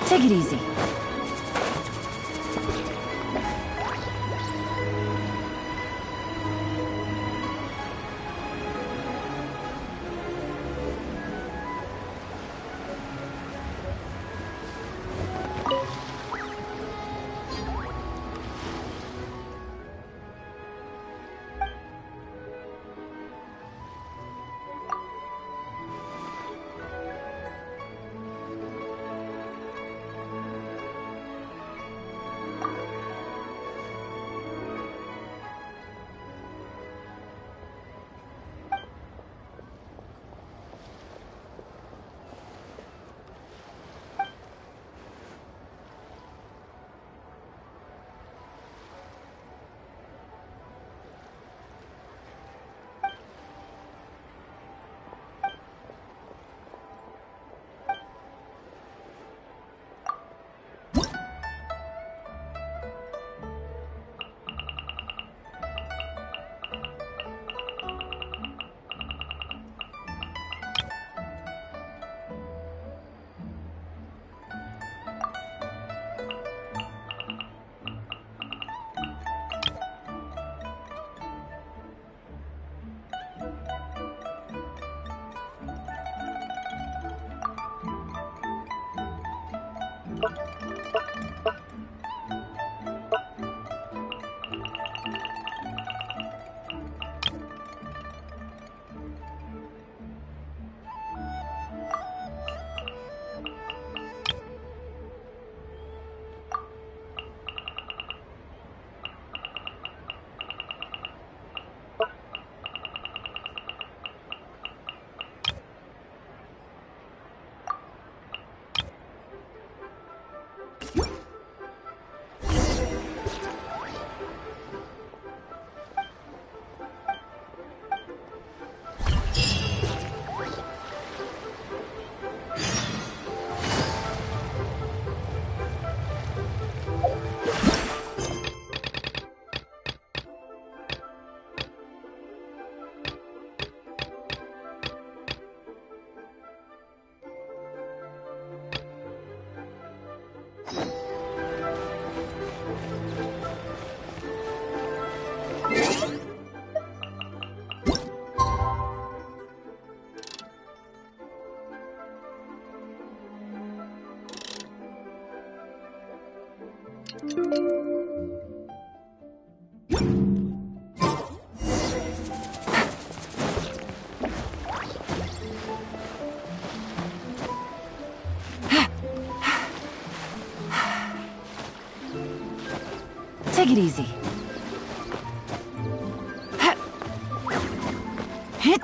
Take it easy. Take it easy. Hit.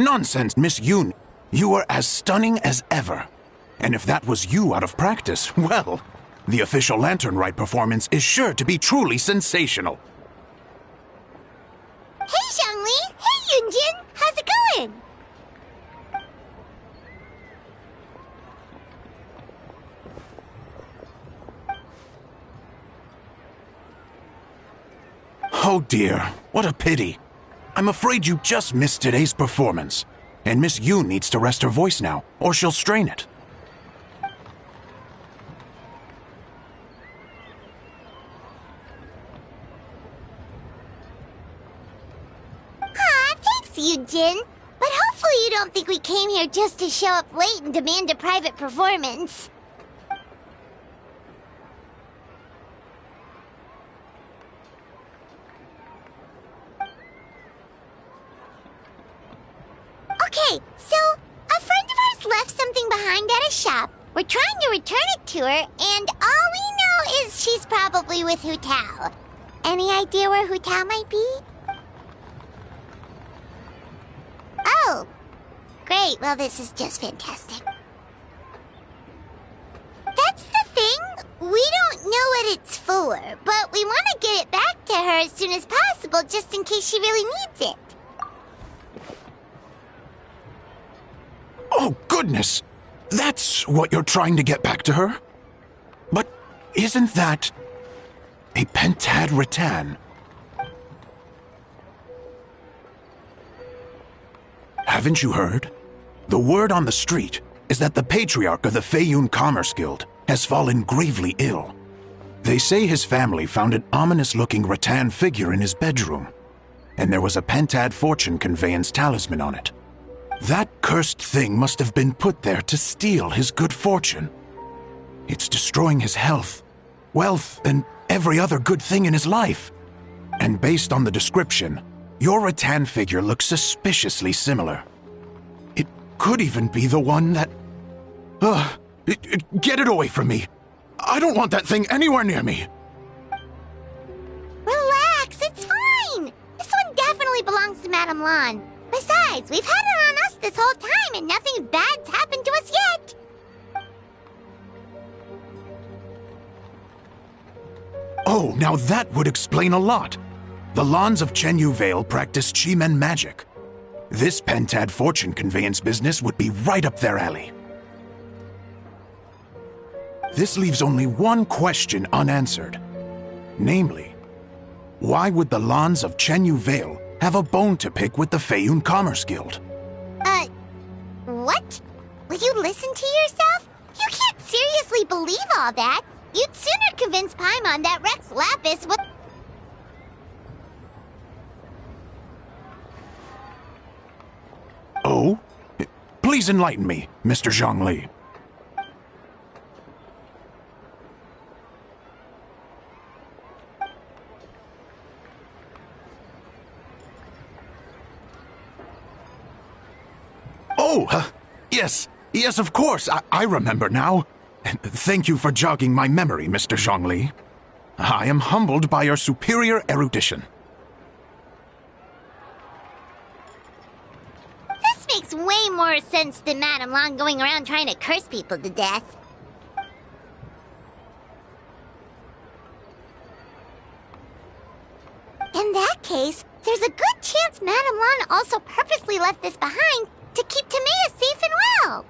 Nonsense, Miss Yoon. You are as stunning as ever. And if that was you out of practice, well, the official Lantern Rite performance is sure to be truly sensational. Hey, Zhongli! Hey, Yunjin! How's it going? Oh dear, what a pity. I'm afraid you just missed today's performance. And Miss Yoon needs to rest her voice now, or she'll strain it. Aw, thanks, Yunjin. But hopefully you don't think we came here just to show up late and demand a private performance. Okay, so a friend of ours left something behind at a shop. We're trying to return it to her, and all we know is she's probably with Hu Tao. Any idea where Hu Tao might be? Oh, great. Well, this is just fantastic. That's the thing. We don't know what it's for, but we want to get it back to her as soon as possible just in case she really needs it. Oh, goodness! That's what you're trying to get back to her? But isn't that a pentad rattan? Haven't you heard? The word on the street is that the patriarch of the Feiyun Commerce Guild has fallen gravely ill. They say his family found an ominous-looking rattan figure in his bedroom, and there was a pentad fortune conveyance talisman on it. That cursed thing must have been put there to steal his good fortune. It's destroying his health, wealth, and every other good thing in his life. And based on the description, your rattan figure looks suspiciously similar. It could even be the one that... get it away from me! I don't want that thing anywhere near me! Relax, it's fine! This one definitely belongs to Madame Lan. Besides, we've had it on us this whole time and nothing bad's happened to us yet! Oh, now that would explain a lot. The Lans of Chenyu Vale practice Chi-Men magic. This pentad fortune conveyance business would be right up their alley. This leaves only one question unanswered. Namely, why would the Lans of Chenyu Vale have a bone to pick with the Feiyun Commerce Guild? What? Will you listen to yourself? You can't seriously believe all that. You'd sooner convince Paimon that Rex Lapis would... Oh? Please enlighten me, Mr. Zhongli. Oh, yes, of course. I remember now. Thank you for jogging my memory, Mr. Zhongli. I am humbled by your superior erudition. This makes way more sense than Madame Lan going around trying to curse people to death. In that case, there's a good chance Madame Lan also purposely left this behind to keep Timea safe and well.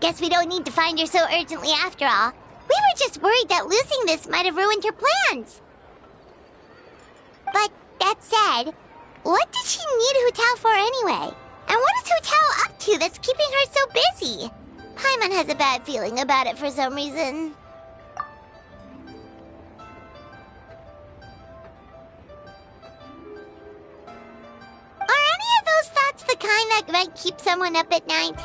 Guess we don't need to find her so urgently after all. We were just worried that losing this might have ruined her plans. But that said, what did she need Hu Tao for anyway? And what is Hu Tao up to that's keeping her so busy? Paimon has a bad feeling about it for some reason. Are any of those thoughts the kind that might keep someone up at night?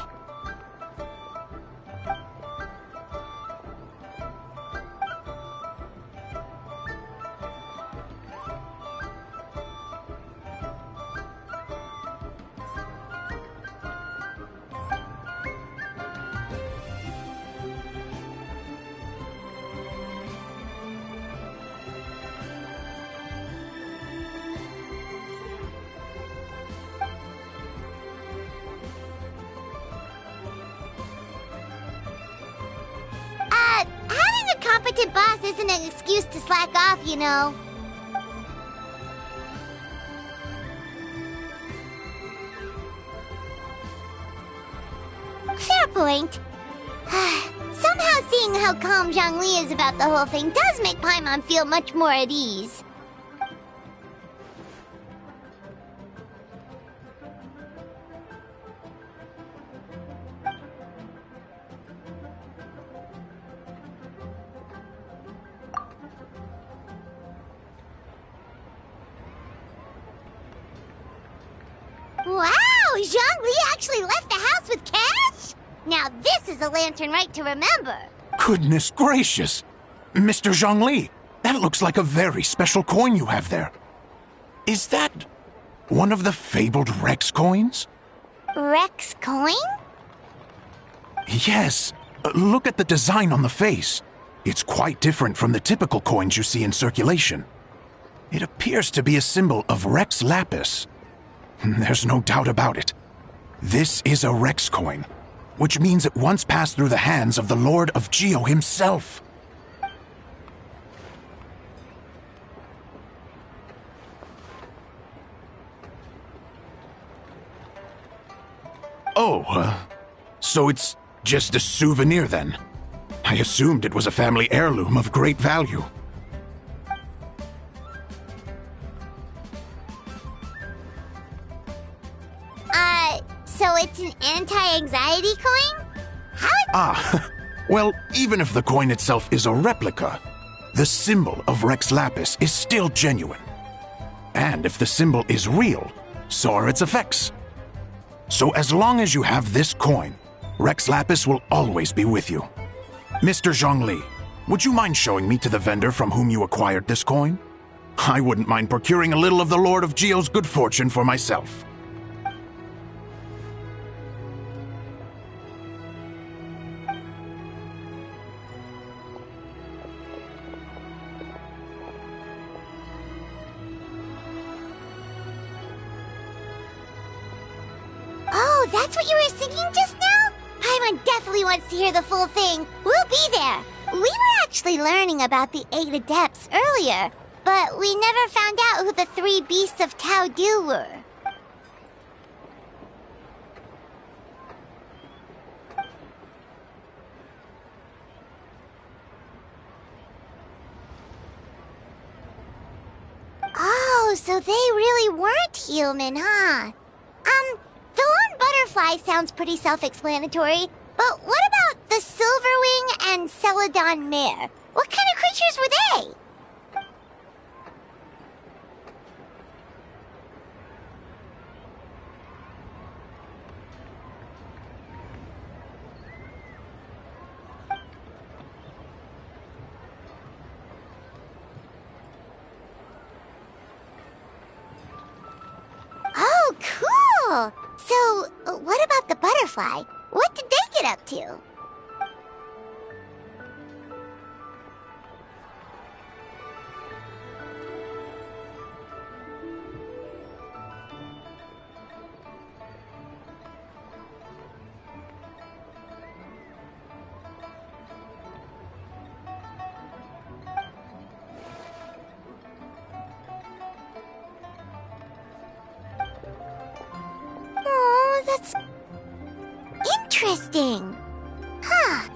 incompetent boss isn't an excuse to slack off, you know. Fair point. Somehow seeing how calm Zhongli is about the whole thing does make Paimon feel much more at ease. Wow! Zhongli actually left the house with cash? Now this is a lantern Rite to remember. Goodness gracious! Mr. Zhongli, that looks like a very special coin you have there. Is that one of the fabled Rex coins? Rex coin? Yes. Look at the design on the face. It's quite different from the typical coins you see in circulation. It appears to be a symbol of Rex Lapis. There's no doubt about it. This is a Rex coin, which means it once passed through the hands of the Lord of Geo himself. Oh, so it's just a souvenir then? I assumed it was a family heirloom of great value. So it's an anti-anxiety coin? Well, even if the coin itself is a replica, the symbol of Rex Lapis is still genuine. And if the symbol is real, so are its effects. So as long as you have this coin, Rex Lapis will always be with you. Mr. Zhongli, would you mind showing me to the vendor from whom you acquired this coin? I wouldn't mind procuring a little of the Lord of Geo's good fortune for myself. Oh, that's what you were singing just now? Paimon definitely wants to hear the full thing. We'll be there. We were actually learning about the 8 adepts earlier, but we never found out who the 3 beasts of Tao Du were. Oh, so they really weren't human, huh? The lone butterfly sounds pretty self-explanatory, but what about the Silverwing and Celadon mare? What kind of creatures were they? Oh, cool! So, what about the butterfly? What did they get up to? Oh, that's interesting. Huh.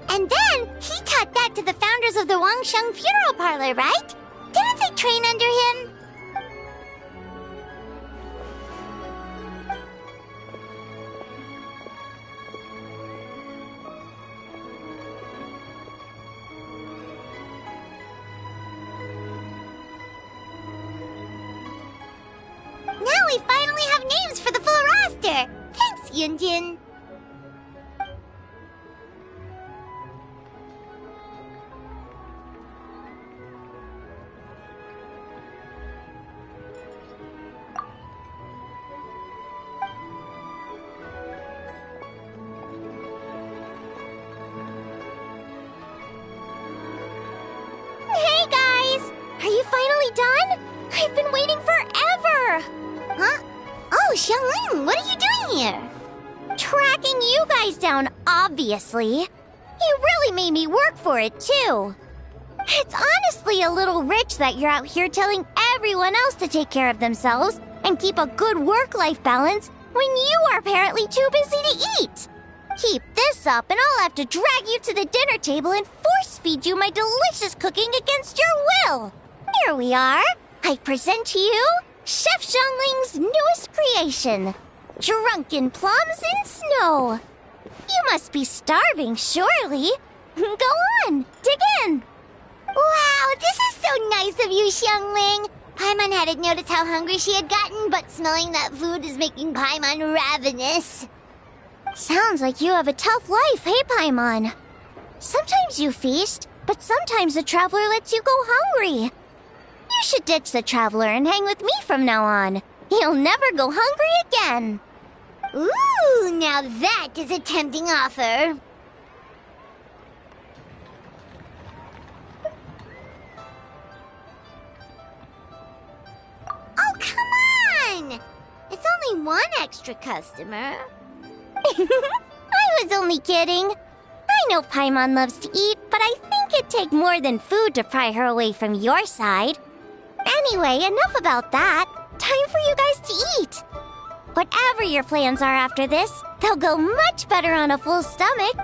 And then he taught that to the founders of the Wangsheng Funeral Parlor, right? Didn't they train under him? Now we finally have names for the full roster. Thanks, Yunjin. Hey guys! Are you finally done? I've been waiting forever! Huh? Oh, Xiangling, what are you doing here? Tracking you guys down, obviously. You really made me work for it, too. It's honestly a little rich that you're out here telling everyone else to take care of themselves and keep a good work-life balance when you are apparently too busy to eat. Keep this up and I'll have to drag you to the dinner table and force-feed you my delicious cooking against your will. Here we are. I present to you Chef Xiangling's newest creation, Drunken Plums in Snow. You must be starving, surely. Go on, dig in. Wow, this is so nice of you, Xiangling. Paimon hadn't noticed how hungry she had gotten, but smelling that food is making Paimon ravenous. Sounds like you have a tough life, hey, Paimon? Sometimes you feast, but sometimes the traveler lets you go hungry. You should ditch the traveler and hang with me from now on. You'll never go hungry again. Ooh, now that is a tempting offer. Oh, come on! It's only one extra customer. I was only kidding. I know Paimon loves to eat, but I think it'd take more than food to pry her away from your side. Anyway, enough about that. Time for you guys to eat. Whatever your plans are after this, they'll go much better on a full stomach.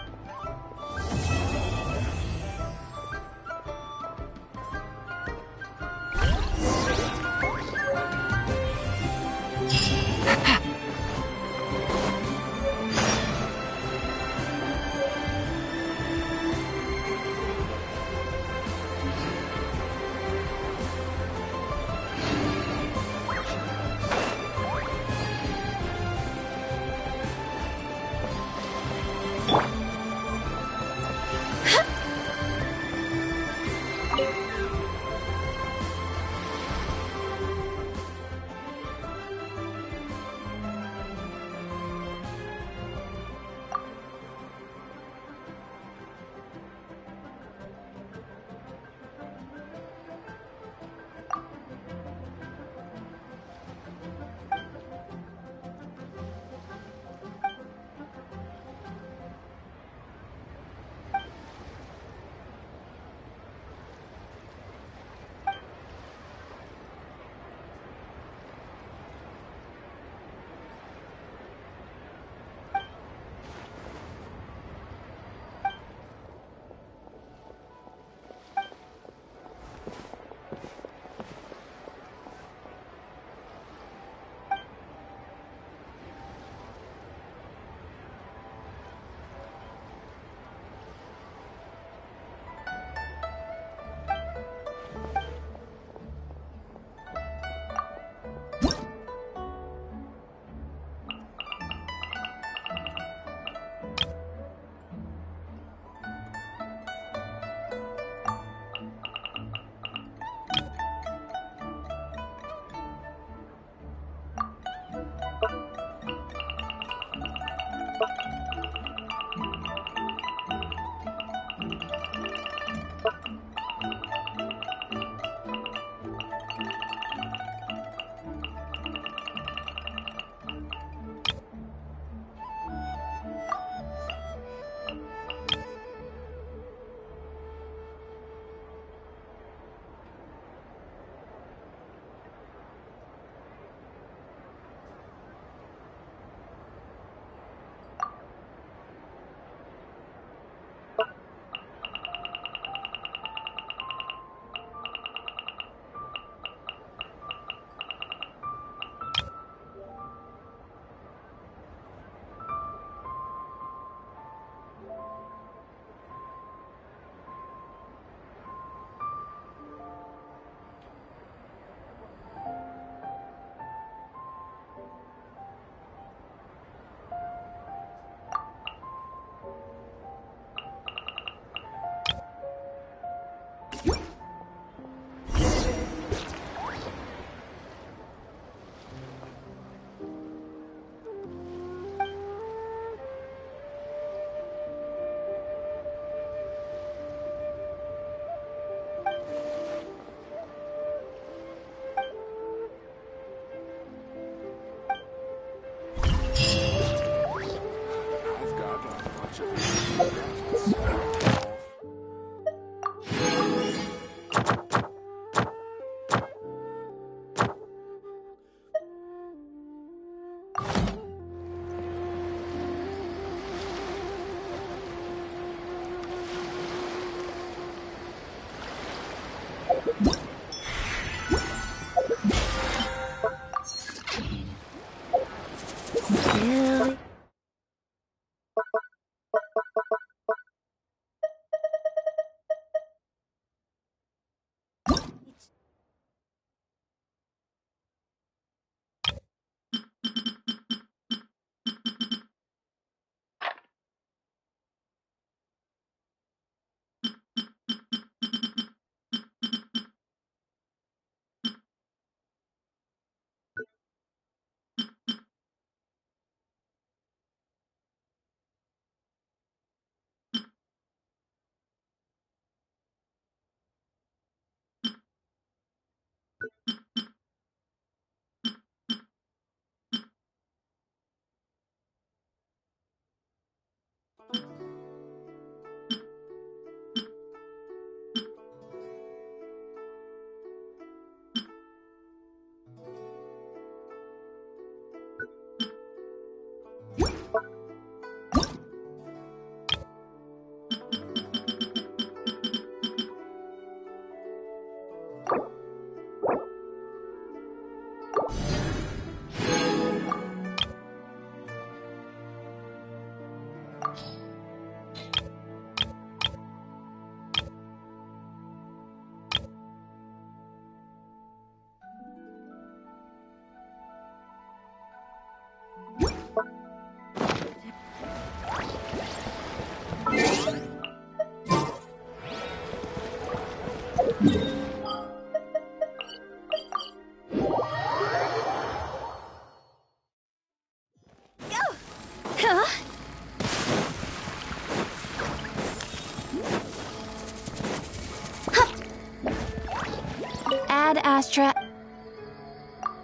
Ad Astra.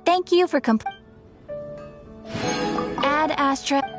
Thank you for Ad Astra.